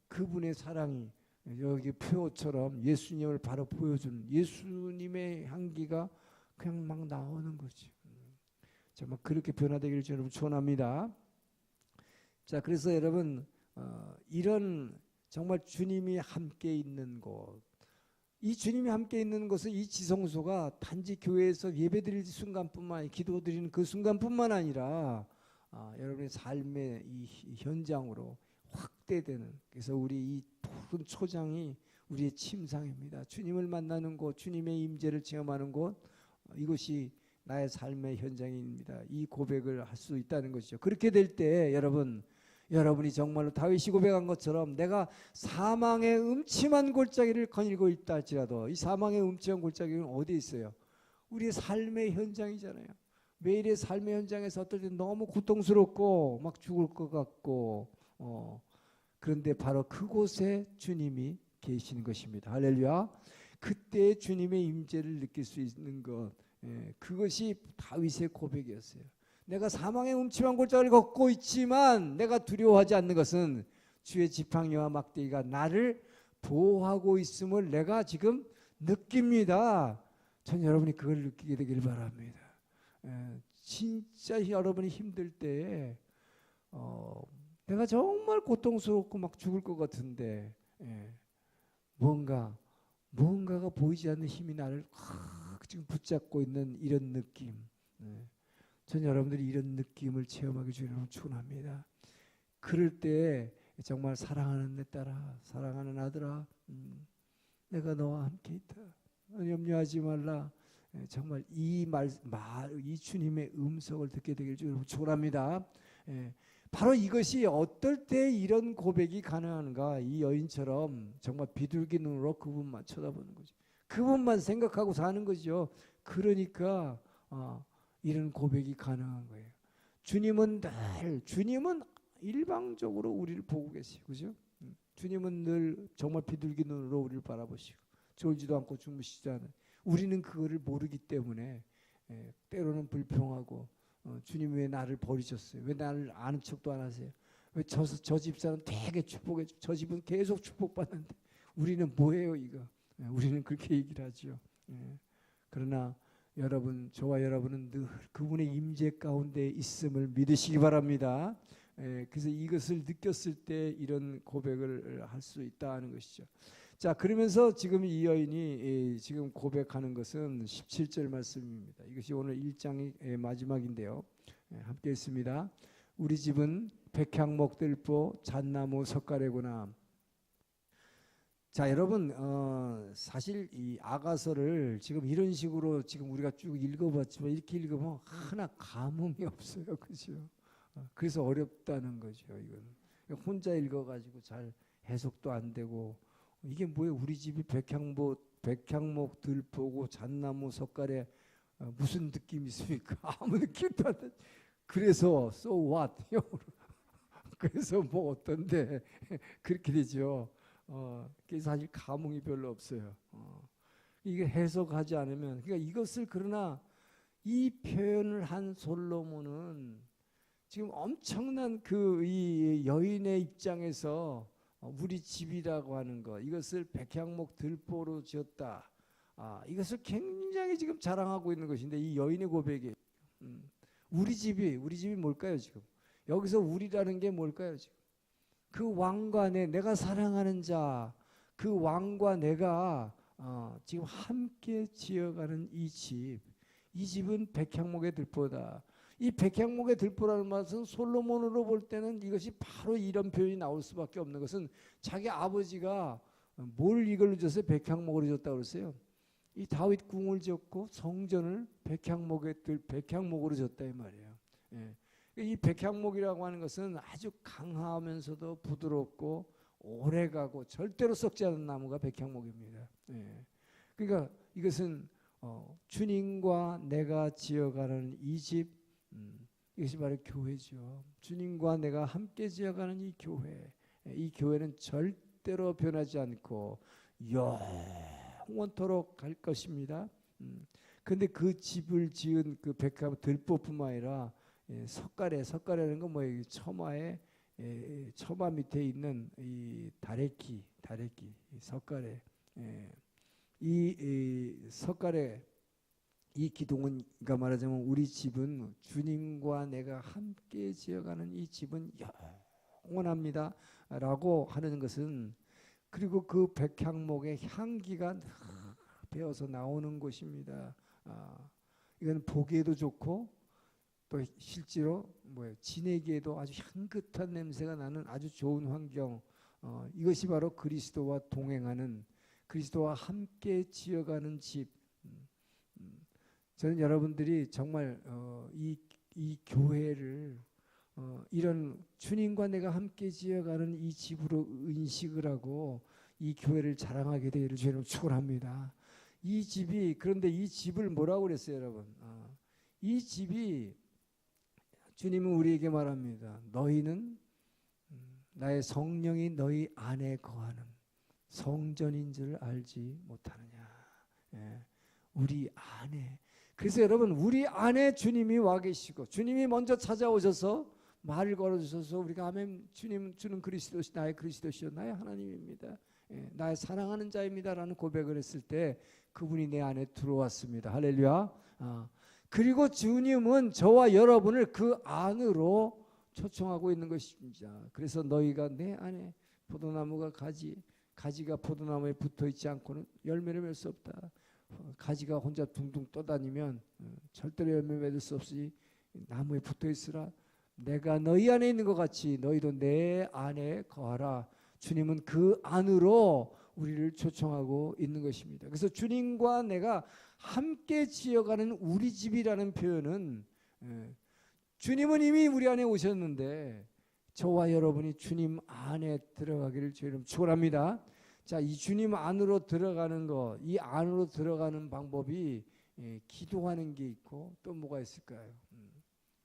그분의 사랑이 여기 표처럼 예수님을 바로 보여주는 예수님의 향기가 그냥 막 나오는 거죠. 정말 그렇게 변화되기를 여러분 축원합니다. 자, 그래서 여러분 이런 정말 주님이 함께 있는 곳, 이 주님이 함께 있는 곳은 이 지성소가 단지 교회에서 예배드릴 순간뿐만 아니라 기도드리는 그 순간뿐만 아니라 여러분의 삶의 이 현장으로 확대되는, 그래서 우리 이 푸른 초장이 우리의 침상입니다. 주님을 만나는 곳, 주님의 임재를 체험하는 곳, 이것이 나의 삶의 현장입니다. 이 고백을 할 수 있다는 것이죠. 그렇게 될 때 여러분이 정말로 다윗이 고백한 것처럼 내가 사망의 음침한 골짜기를 거닐고 있다 할지라도, 이 사망의 음침한 골짜기는 어디에 있어요? 우리의 삶의 현장이잖아요. 매일의 삶의 현장에서 어떨 때 너무 고통스럽고 막 죽을 것 같고, 그런데 바로 그곳에 주님이 계시는 것입니다. 할렐루야. 그때 주님의 임재를 느낄 수 있는 것, 그것이 다윗의 고백이었어요. 내가 사망의 음침한 골짜기를 걷고 있지만 내가 두려워하지 않는 것은 주의 지팡이와 막대기가 나를 보호하고 있음을 내가 지금 느낍니다. 전 여러분이 그걸 느끼게 되길 바랍니다. 진짜 여러분이 힘들 때에 내가 정말 고통스럽고 막 죽을 것 같은데 뭔가가 보이지 않는 힘이 나를 지금 붙잡고 있는 이런 느낌. 전 여러분들이 이런 느낌을 체험하기 주님을 축원합니다. 그럴 때 정말 사랑하는 내 딸아, 사랑하는 아들아, 내가 너와 함께 있다. 염려하지 말라. 정말 이 주님의 음성을 듣게 되길 주님 축원합니다. 바로 이것이 어떨 때 이런 고백이 가능한가? 이 여인처럼 정말 비둘기 눈으로 그분만 쳐다보는 거죠. 그분만 생각하고 사는 거죠. 그러니까 이런 고백이 가능한 거예요. 주님은 일방적으로 우리를 보고 계시고, 그죠? 주님은 늘 정말 비둘기 눈으로 우리를 바라보시고 졸지도 않고 주무시지 않아요. 우리는 그거를 모르기 때문에 때로는 불평하고 주님 왜 나를 버리셨어요? 왜 나를 아는 척도 안 하세요? 왜 저 집사는 되게 축복해, 저 집은 계속 축복받는데 우리는 뭐예요 이거? 우리는 그렇게 얘기를 하죠. 그러나 저와 여러분은 늘 그분의 임재 가운데 있음을 믿으시기 바랍니다. 그래서 이것을 느꼈을 때 이런 고백을 할 수 있다는 것이죠. 자, 그러면서 지금 이 여인이 지금 고백하는 것은 17절 말씀입니다. 이것이 오늘 1장의 마지막인데요. 함께 읽습니다. 우리 집은 백향목 들보 잣나무 석가래구나. 자, 여러분, 사실 이 아가서를 지금 이런 식으로 지금 우리가 쭉 읽어봤지만 이렇게 읽으면 하나 감흥이 없어요, 그죠? 그래서 어렵다는 거죠. 이건 혼자 읽어가지고 잘 해석도 안 되고, 이게 뭐예요? 우리 집이 백향목 들보고 잣나무 석가래, 무슨 느낌이 있습니까? 아무 느낌도 안 나. 그래서 so what? 그래서 뭐 어떤데 그렇게 되죠. 그래서 사실 감흥이 별로 없어요. 이게 해석하지 않으면, 그러니까 이것을, 그러나 이 표현을 한 솔로몬은 지금 엄청난 이 여인의 입장에서 우리 집이라고 하는 것, 이것을 백향목 들보로 지었다. 이것을 굉장히 지금 자랑하고 있는 것인데, 이 여인의 고백이 우리 집이 뭘까요 지금? 여기서 우리라는 게 뭘까요 지금? 그 왕과 내가 사랑하는 자, 그 왕과 내가 지금 함께 지어가는 이 집은 백향목의 들보다. 이 백향목의 들보라는 말은 솔로몬으로 볼 때는 이것이 바로 이런 표현이 나올 수밖에 없는 것은, 자기 아버지가 뭘 이걸로 줬어요? 백향목으로 줬다고 그랬어요. 이 다윗 궁을 지었고 성전을 백향목으로 줬다 이 말이에요. 이 백향목이라고 하는 것은 아주 강하면서도 부드럽고 오래가고 절대로 썩지 않은 나무가 백향목입니다. 그러니까 이것은 주님과 내가 지어가는 이 집, 이것이 바로 교회죠. 주님과 내가 함께 지어가는 이 교회, 이 교회는 절대로 변하지 않고 영원토록 갈 것입니다. 그런데 그 집을 지은 그 백향 들보뿐만 아니라 석가래는 건 뭐예요? 처마 밑에 있는 이 다래끼, 석가래. 이 석가래, 이 기둥은, 그러니까 말하자면 우리 집은 주님과 내가 함께 지어가는 이 집은 영원합니다 라고 하는 것은, 그리고 그 백향목의 향기가 배어서 나오는 곳입니다. 이건 보기에도 좋고 또 실제로 지내기에도 아주 향긋한 냄새가 나는 아주 좋은 환경, 이것이 바로 그리스도와 동행하는 그리스도와 함께 지어가는 집. 저는 여러분들이 정말 이 교회를 이런 주님과 내가 함께 지어가는 이 집으로 인식을 하고 이 교회를 자랑하게 되기를 주님 축원합니다. 이 집이, 그런데 이 집을 뭐라고 그랬어요, 여러분? 이 집이 주님은 우리에게 말합니다. 너희는 나의 성령이 너희 안에 거하는 성전인 줄 알지 못하느냐. 예, 우리 안에. 그래서 여러분, 우리 안에 주님이 와 계시고 주님이 먼저 찾아오셔서 말을 걸어주셔서 우리가 아멘, 주님 주는 그리스도시, 나의 그리스도시요 나의 하나님입니다. 예, 나의 사랑하는 자입니다라는 고백을 했을 때 그분이 내 안에 들어왔습니다. 할렐루야. 그리고 주님은 저와 여러분을 그 안으로 초청하고 있는 것입니다. 그래서 너희가 내 안에 포도나무가 가지가 포도나무에 붙어 있지 않고는 열매를 맺을 수 없다. 가지가 혼자 둥둥 떠다니면 절대로 열매 맺을 수 없으니 나무에 붙어 있으라. 내가 너희 안에 있는 것 같이 너희도 내 안에 거하라. 주님은 그 안으로 우리를 초청하고 있는 것입니다. 그래서 주님과 내가 함께 지어가는 우리 집이라는 표현은 주님은 이미 우리 안에 오셨는데 저와 여러분이 주님 안에 들어가기를 주님 축원합니다. 자, 이 주님 안으로 들어가는 거, 이 안으로 들어가는 방법이 기도하는 게 있고 또 뭐가 있을까요?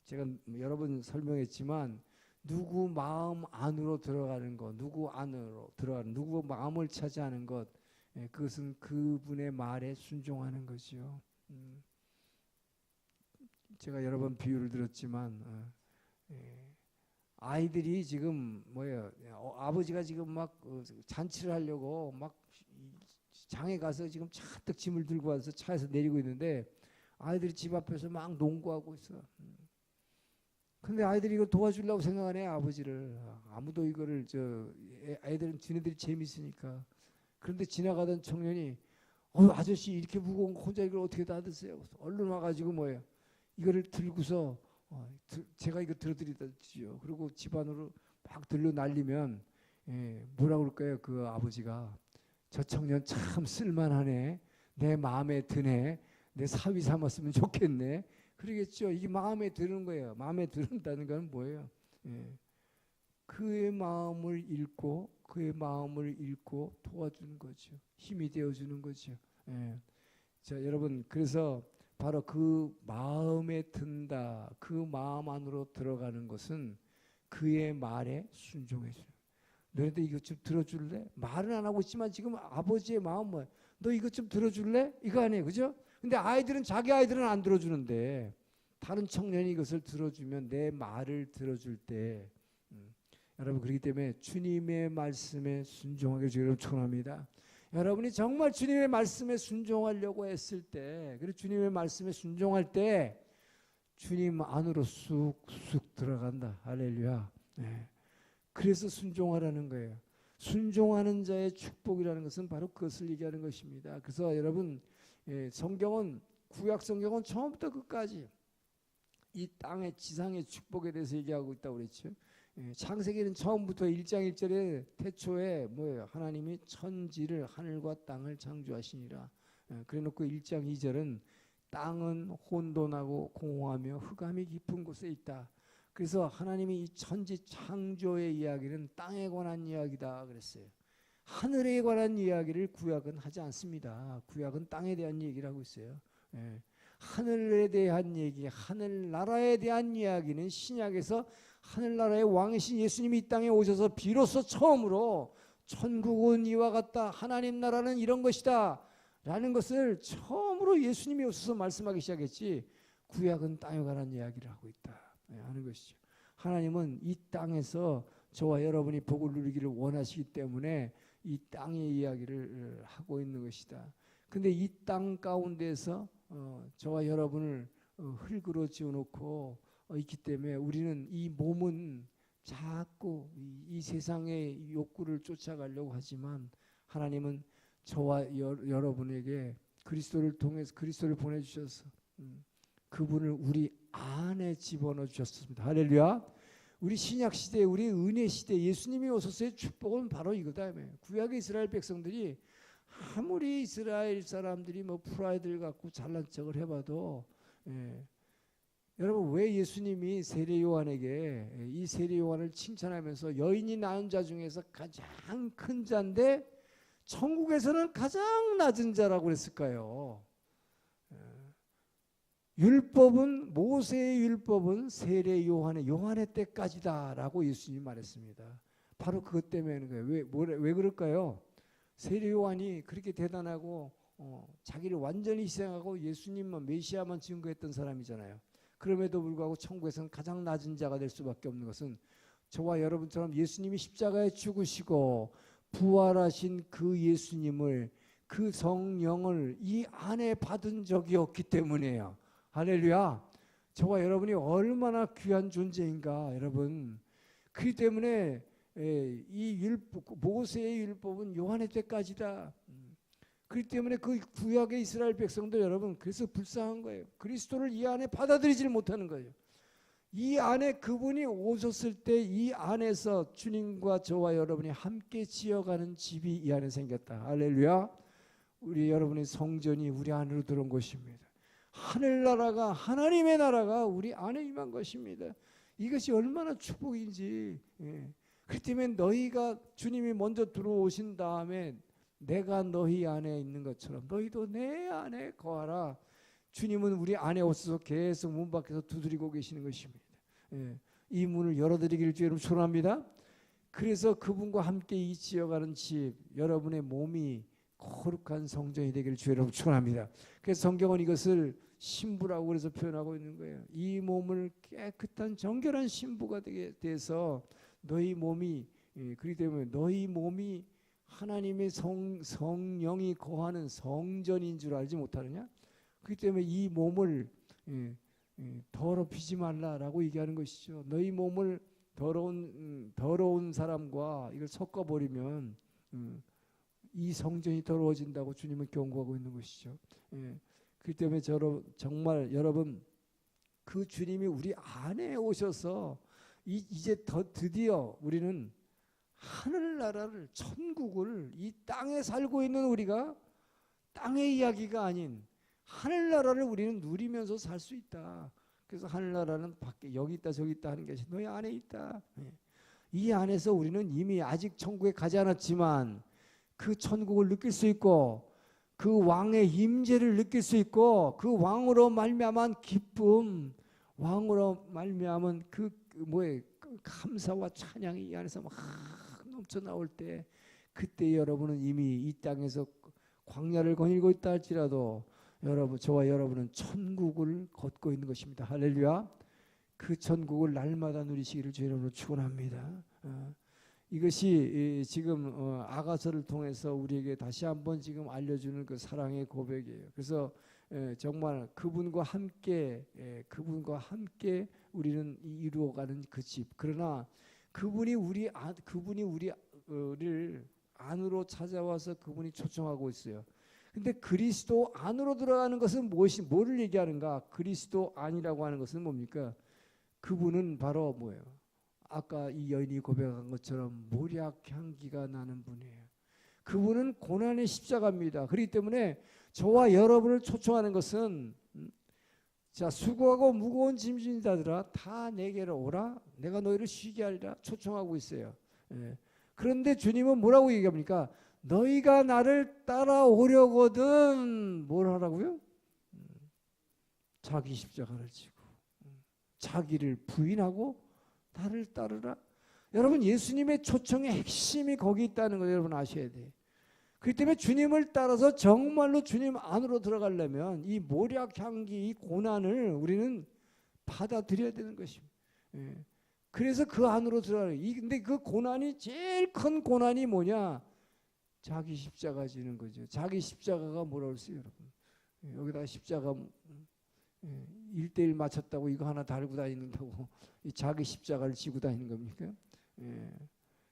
제가 여러 번 설명했지만 누구 마음 안으로 들어가는 것, 누구 안으로 들어가는, 누구 마음을 차지하는 것, 그것은 그분의 말에 순종하는 것이요. 제가 여러 번 비유를 들었지만 아이들이 지금 뭐예요? 아버지가 지금 막 잔치를 하려고 막 장에 가서 지금 잔뜩 짐을 들고 와서 차에서 내리고 있는데 아이들이 집 앞에서 막 농구하고 있어. 근데 아이들이 이거 도와주려고 생각하네, 아버지를. 아무도 이거를 아이들은 지네들이 재밌으니까. 그런데 지나가던 청년이 아저씨 이렇게 무거운 거 혼자 이걸 어떻게 다 드세요? 얼른 와가지고 뭐예요? 이거를 들고서 제가 이거 들어드리다지요. 그리고 집 안으로 막 들러 날리면 뭐라고 그럴까요? 그 아버지가 저 청년 참 쓸만하네. 내 마음에 드네. 내 사위 삼았으면 좋겠네. 그러겠죠. 이게 마음에 드는 거예요. 마음에 든다는 건 뭐예요? 그의 마음을 읽고 도와주는 거죠. 힘이 되어주는 거죠. 자, 여러분, 그래서 바로 그 마음에 든다, 그 마음 안으로 들어가는 것은 그의 말에 순종해줘요. 너희들 이것 좀 들어줄래? 말은 안 하고 있지만 지금 아버지의 마음 뭐야? 너 이것 좀 들어줄래? 이거 아니에요, 그죠? 근데 자기 아이들은 안 들어주는데 다른 청년이 이것을 들어주면 내 말을 들어줄 때 여러분, 그렇기 때문에 주님의 말씀에 순종하게 주기를 축원합니다. 여러분이 정말 주님의 말씀에 순종하려고 했을 때, 그리고 주님의 말씀에 순종할 때 주님 안으로 쑥쑥 들어간다. 할렐루야. 그래서 순종하라는 거예요. 순종하는 자의 축복이라는 것은 바로 그것을 얘기하는 것입니다. 그래서 여러분, 성경은, 구약 성경은 처음부터 끝까지 이 땅의 지상의 축복에 대해서 얘기하고 있다고 그랬죠. 창세기는 처음부터 1장 1절에 태초에 뭐예요? 하나님이 천지를, 하늘과 땅을 창조하시니라. 그래놓고 1장 2절은 땅은 혼돈하고 공허하며 흑암이 깊은 곳에 있다. 그래서 하나님이 이 천지 창조의 이야기는 땅에 관한 이야기다 그랬어요. 하늘에 관한 이야기를 구약은 하지 않습니다. 구약은 땅에 대한 얘기를 하고 있어요. 하늘에 대한 얘기, 하늘나라에 대한 이야기는 신약에서 하늘나라의 왕이신 예수님이 이 땅에 오셔서 비로소 처음으로 천국은 이와 같다, 하나님 나라는 이런 것이다 라는 것을 처음으로 예수님이 오셔서 말씀하기 시작했지, 구약은 땅에 관한 이야기를 하고 있다 하는 것이죠. 하나님은 이 땅에서 저와 여러분이 복을 누리기를 원하시기 때문에 이 땅의 이야기를 하고 있는 것이다. 근데 이 땅 가운데서 저와 여러분을 흙으로 지어놓고 있기 때문에 우리는, 이 몸은 자꾸 이 세상의 욕구를 쫓아가려고 하지만 하나님은 저와 여러분에게 그리스도를 통해서, 그리스도를 보내주셔서 그분을 우리 안에 집어넣어 주셨습니다. 할렐루야. 우리 신약 시대, 우리 은혜 시대, 예수님이 오셔서의 축복은 바로 이거다. 구약의 이스라엘 백성들이 아무리 이스라엘 사람들이 뭐 프라이드를 갖고 잘난 척을 해봐도 여러분 왜 예수님이 세례 요한에게 이 세례 요한을 칭찬하면서 여인이 낳은 자 중에서 가장 큰 자인데 천국에서는 가장 낮은 자라고 그랬을까요? 율법은 모세의 율법은 세례 요한의 때까지다라고 예수님이 말했습니다. 바로 그것 때문에 거예요. 왜 그럴까요? 세례 요한이 그렇게 대단하고 자기를 완전히 희생하고 예수님만 메시아만 증거했던 사람이잖아요. 그럼에도 불구하고 천국에서는 가장 낮은 자가 될 수밖에 없는 것은 저와 여러분처럼 예수님이 십자가에 죽으시고 부활하신 그 예수님을 그 성령을 이 안에 받은 적이 없기 때문이에요. 할렐루야. 저와 여러분이 얼마나 귀한 존재인가 여러분. 그렇기 때문에 이 모세의 율법은 요한의 때까지다. 그렇기 때문에 그 구약의 이스라엘 백성들 여러분 그래서 불쌍한 거예요. 그리스도를 이 안에 받아들이질 못하는 거예요. 이 안에 그분이 오셨을 때 이 안에서 주님과 저와 여러분이 함께 지어가는 집이 이 안에 생겼다. 할렐루야. 우리 여러분의 성전이 우리 안으로 들어온 것입니다. 하늘나라가 하나님의 나라가 우리 안에 임한 것입니다. 이것이 얼마나 축복인지. 그렇기 때문에 너희가 주님이 먼저 들어오신 다음에 내가 너희 안에 있는 것처럼 너희도 내 안에 거하라. 주님은 우리 안에 오셔서 계속 문 밖에서 두드리고 계시는 것입니다. 이 문을 열어드리기를 주의 이름으로 축원합니다. 그래서 그분과 함께 이 지어가는 집 여러분의 몸이 거룩한 성전이 되기를 주의 이름으로 축원합니다. 그래서 성경은 이것을 신부라고 그래서 표현하고 있는 거예요. 이 몸을 깨끗한 정결한 신부가 되게 돼서 너희 몸이 그렇기 때문에 너희 몸이 하나님의 성령이 거하는 성전인 줄 알지 못하느냐? 그렇기 때문에 이 몸을 더럽히지 말라라고 얘기하는 것이죠. 너희 몸을 더러운 사람과 이걸 섞어버리면 이 성전이 더러워진다고 주님은 경고하고 있는 것이죠. 그렇기 때문에 정말 여러분 그 주님이 우리 안에 오셔서 이제 드디어 우리는 하늘나라를 천국을 이 땅에 살고 있는 우리가 땅의 이야기가 아닌 하늘나라를 우리는 누리면서 살 수 있다. 그래서 하늘나라는 밖에 여기 있다 저기 있다 하는 것이 너희 안에 있다. 이 안에서 우리는 이미 아직 천국에 가지 않았지만 그 천국을 느낄 수 있고 그 왕의 임재를 느낄 수 있고 그 왕으로 말미암은 기쁨, 왕으로 말미암은 그 감사와 찬양이 이 안에서 막 넘쳐 나올 때 그때 여러분은 이미 이 땅에서 광야를 거닐고 있다 할지라도 저와 여러분은 천국을 걷고 있는 것입니다. 할렐루야. 그 천국을 날마다 누리시기를 주의 이름으로 축원합니다. 이것이 지금 아가서를 통해서 우리에게 다시 한번 지금 알려주는 그 사랑의 고백이에요. 그래서 정말 그분과 함께 우리는 이루어가는 그 집. 그러나 그분이 우리를 안으로 찾아와서 그분이 초청하고 있어요. 근데 그리스도 안으로 들어가는 것은 뭐를 얘기하는가? 그리스도 안이라고 하는 것은 뭡니까? 그분은 바로 뭐예요? 아까 이 여인이 고백한 것처럼 모략 향기가 나는 분이에요. 그분은 고난의 십자가입니다. 그렇기 때문에 저와 여러분을 초청하는 것은 자 수고하고 무거운 짐진 자들아 다 내게로 오라 내가 너희를 쉬게 하리라 초청하고 있어요. 그런데 주님은 뭐라고 얘기합니까? 너희가 나를 따라오려거든 뭘 하라고요? 자기 십자가를 지고 자기를 부인하고 나를 따르라. 여러분 예수님의 초청의 핵심이 거기 있다는 거 여러분 아셔야 돼요. 그렇기 때문에 주님을 따라서 정말로 주님 안으로 들어가려면 이 모략 향기, 이 고난을 우리는 받아들여야 되는 것입니다. 그래서 그 안으로 들어가요. 근데 그 고난이 제일 큰 고난이 뭐냐? 자기 십자가 지는 거죠. 자기 십자가가 뭐라고 했어요, 여러분? 여기다가 십자가 1대1 맞췄다고 이거 하나 달고 다니는다고 이 자기 십자가를 지고 다니는 겁니까?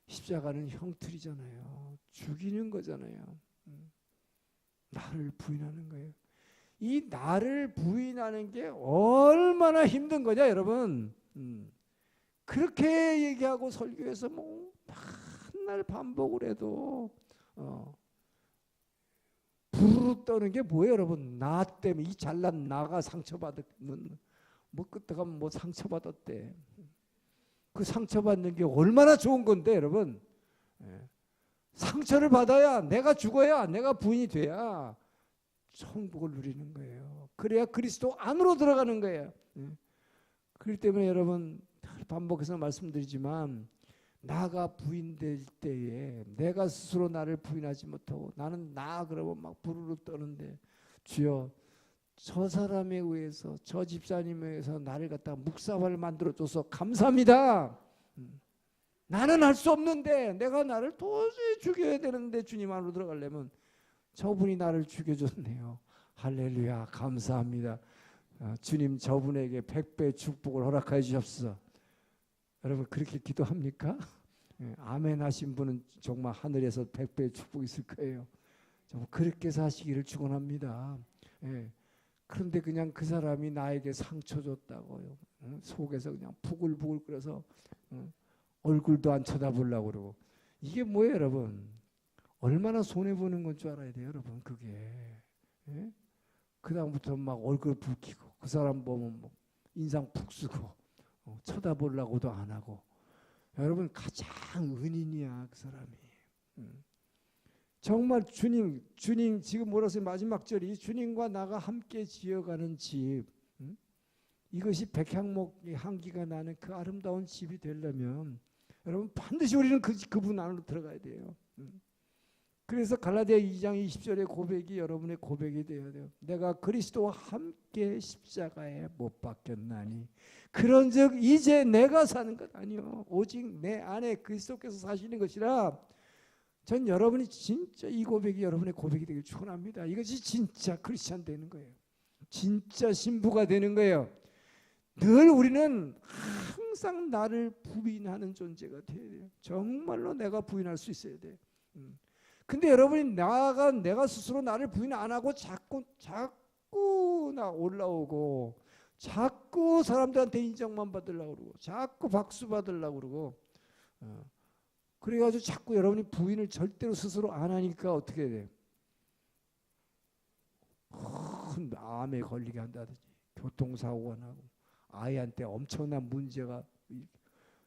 십자가는 형틀이잖아요. 죽이는 거잖아요. 나를 부인하는 거예요. 이 나를 부인하는 게 얼마나 힘든 거냐, 여러분. 그렇게 얘기하고 설교해서 뭐 맨날 반복을 해도 부르르 떠는 게 뭐예요, 여러분? 나 때문에 이 잘난 나가 상처받으면 뭐 그때 가면 뭐 상처받았대. 그 상처받는 게 얼마나 좋은 건데, 여러분. 상처를 받아야 내가 죽어야 내가 부인이 돼야 천국을 누리는 거예요. 그래야 그리스도 안으로 들어가는 거예요. 그렇기 때문에 여러분 반복해서 말씀드리지만 나가 부인될 때에 내가 스스로 나를 부인하지 못하고 나는 나 그러면 막 부르르 떠는데 주여 저 사람에 의해서 저 집사님에 의해서 나를 갖다가 묵사발을 만들어줘서 감사합니다. 나는 할 수 없는데 내가 나를 도저히 죽여야 되는데 주님 안으로 들어가려면 저분이 나를 죽여줬네요. 할렐루야 감사합니다. 주님 저분에게 100배 축복을 허락해 주셨어. 여러분 그렇게 기도합니까? 아멘 하신 분은 정말 하늘에서 100배의 축복이 있을 거예요. 정말 그렇게 사시기를 축원합니다. 그런데 그냥 그 사람이 나에게 상처 줬다고요. 속에서 그냥 부글부글 끓여서 얼굴도 안 쳐다보려고 그러고 이게 뭐예요 여러분? 얼마나 손해보는 건 줄 알아야 돼요 여러분 그게. 그 다음부터 막 얼굴 붉히고 그 사람 보면 뭐 인상 푹 쓰고 쳐다보려고도 안 하고. 여러분 가장 은인이야 그 사람이. 정말 주님 지금 뭐라 써요? 마지막 절이 주님과 나가 함께 지어가는 집. 이것이 백향목의 향기가 나는 그 아름다운 집이 되려면 여러분 반드시 우리는 그분 안으로 들어가야 돼요. 그래서 갈라디아 2장 20절의 고백이 여러분의 고백이 되어야 돼요. 내가 그리스도와 함께 십자가에 못 박혔나니 그런즉 이제 내가 사는 것 아니요 오직 내 안에 그리스도께서 사시는 것이라. 전 여러분이 진짜 이 고백이 여러분의 고백이 되길 축원합니다. 이것이 진짜 크리스찬 되는 거예요. 진짜 신부가 되는 거예요. 늘 우리는 항상 나를 부인하는 존재가 되어야 돼요. 정말로 내가 부인할 수 있어야 돼. 근데 여러분이 내가 스스로 나를 부인 안 하고 자꾸 나 올라오고 자꾸 사람들한테 인정만 받으려고 그러고 자꾸 박수 받으려고 그러고 그래가지고 자꾸 여러분이 부인을 절대로 스스로 안 하니까 어떻게 해야 돼요? 큰 암에 걸리게 한다든지 교통사고가 나고 아이한테 엄청난 문제가.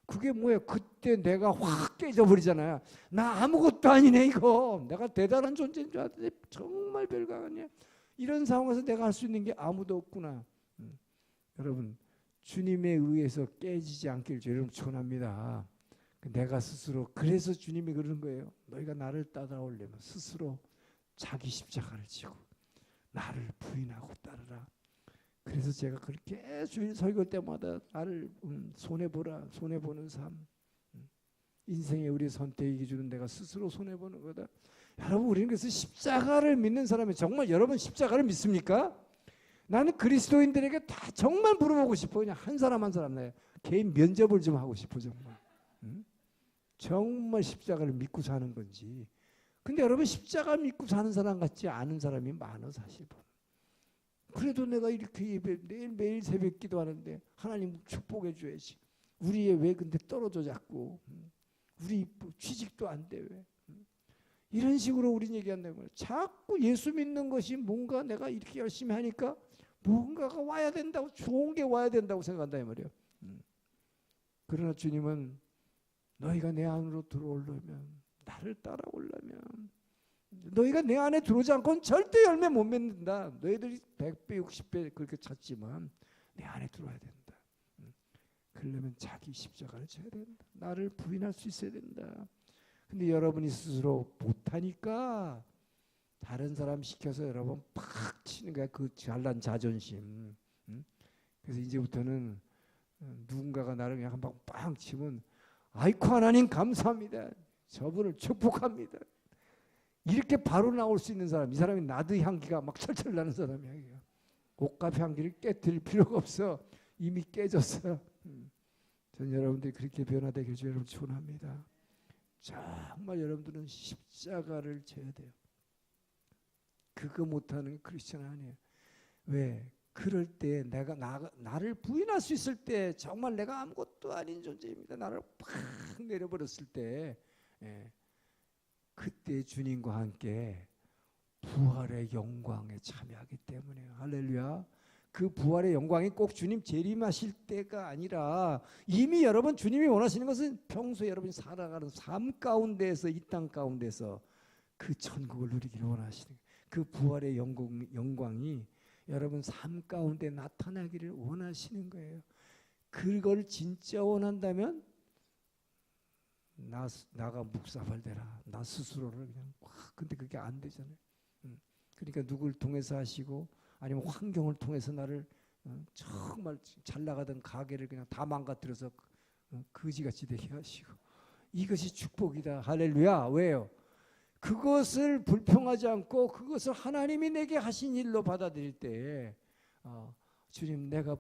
그게 뭐예요? 그때 내가 확 깨져버리잖아요. 나 아무것도 아니네 이거. 내가 대단한 존재인 줄 알았더니 정말 별거 아니야. 이런 상황에서 내가 할 수 있는 게 아무도 없구나. 여러분 주님에 의해서 깨지지 않기를 여러분 축원합니다. 내가 스스로 그래서 주님이 그러는 거예요. 너희가 나를 따라오려면 스스로 자기 십자가를 지고 나를 부인하고 따르라. 그래서 제가 그렇게 주일 설교 때마다 나를 손해보라. 손해보는 삶. 인생의 우리 선택의 기준은 내가 스스로 손해보는 거다. 여러분 우리는 그래서 십자가를 믿는 사람이 정말 여러분 십자가를 믿습니까? 나는 그리스도인들에게 다 정말 물어보고 싶어. 그냥 한 사람 한 사람 내 개인 면접을 좀 하고 싶어 정말. 정말 십자가를 믿고 사는 건지. 근데 여러분 십자가 믿고 사는 사람 같지 않은 사람이 많아 사실. 그래도 내가 이렇게 매일 새벽 기도하는데 하나님 축복해 줘야지. 우리의 왜 근데 떨어져 자꾸. 우리 취직도 안 돼 왜. 이런 식으로 우린 얘기한다는 거예요. 자꾸 예수 믿는 것이 뭔가 내가 이렇게 열심히 하니까 뭔가가 와야 된다고 좋은 게 와야 된다고 생각한다 이 말이에요. 그러나 주님은 너희가 내 안으로 들어오려면 나를 따라오려면 너희가 내 안에 들어오지 않고는 절대 열매 못 맺는다. 너희들이 100배 60배 그렇게 찾지만 내 안에 들어와야 된다. 그러려면 자기 십자가를 져야 된다. 나를 부인할 수 있어야 된다. 근데 여러분이 스스로 못하니까 다른 사람 시켜서 여러분 팍 치는 거야. 그 잘난 자존심. 그래서 이제부터는 누군가가 나를 그냥 한 방 빵 치면 아이고 하나님 감사합니다. 저분을 축복합니다. 이렇게 바로 나올 수 있는 사람, 이 사람이 나드 향기가 막 철철 나는 사람이야. 옷값 향기를 깨뜨릴 필요가 없어. 이미 깨졌어. 전 여러분들이 그렇게 변화되길 여러분 축원합니다. 정말 여러분들은 십자가를 져야 돼요. 그거 못하는 크리스천 아니에요. 왜? 그럴 때 내가 나를 부인할 수 있을 때 정말 내가 아무것도 아닌 존재입니다. 나를 팍 내려버렸을 때 그때 주님과 함께 부활의 영광에 참여하기 때문에. 할렐루야. 그 부활의 영광이 꼭 주님 재림하실 때가 아니라 이미 여러분 주님이 원하시는 것은 평소에 여러분이 살아가는 삶 가운데에서, 이 땅 가운데서 그 천국을 누리기를 원하시는 거예요. 그 부활의 영광이 여러분 삶 가운데 나타나기를 원하시는 거예요. 그걸 진짜 원한다면 나가 묵사발되라. 나 스스로를 그냥 근데 그게 안 되잖아요. 그러니까 누굴 통해서 하시고 아니면 환경을 통해서 나를 정말 잘 나가던 가게를 그냥 다 망가뜨려서 거지같이 되게 하시고, 이것이 축복이다. 할렐루야. 왜요? 그것을 불평하지 않고 그것을 하나님이 내게 하신 일로 받아들일 때 주님, 내가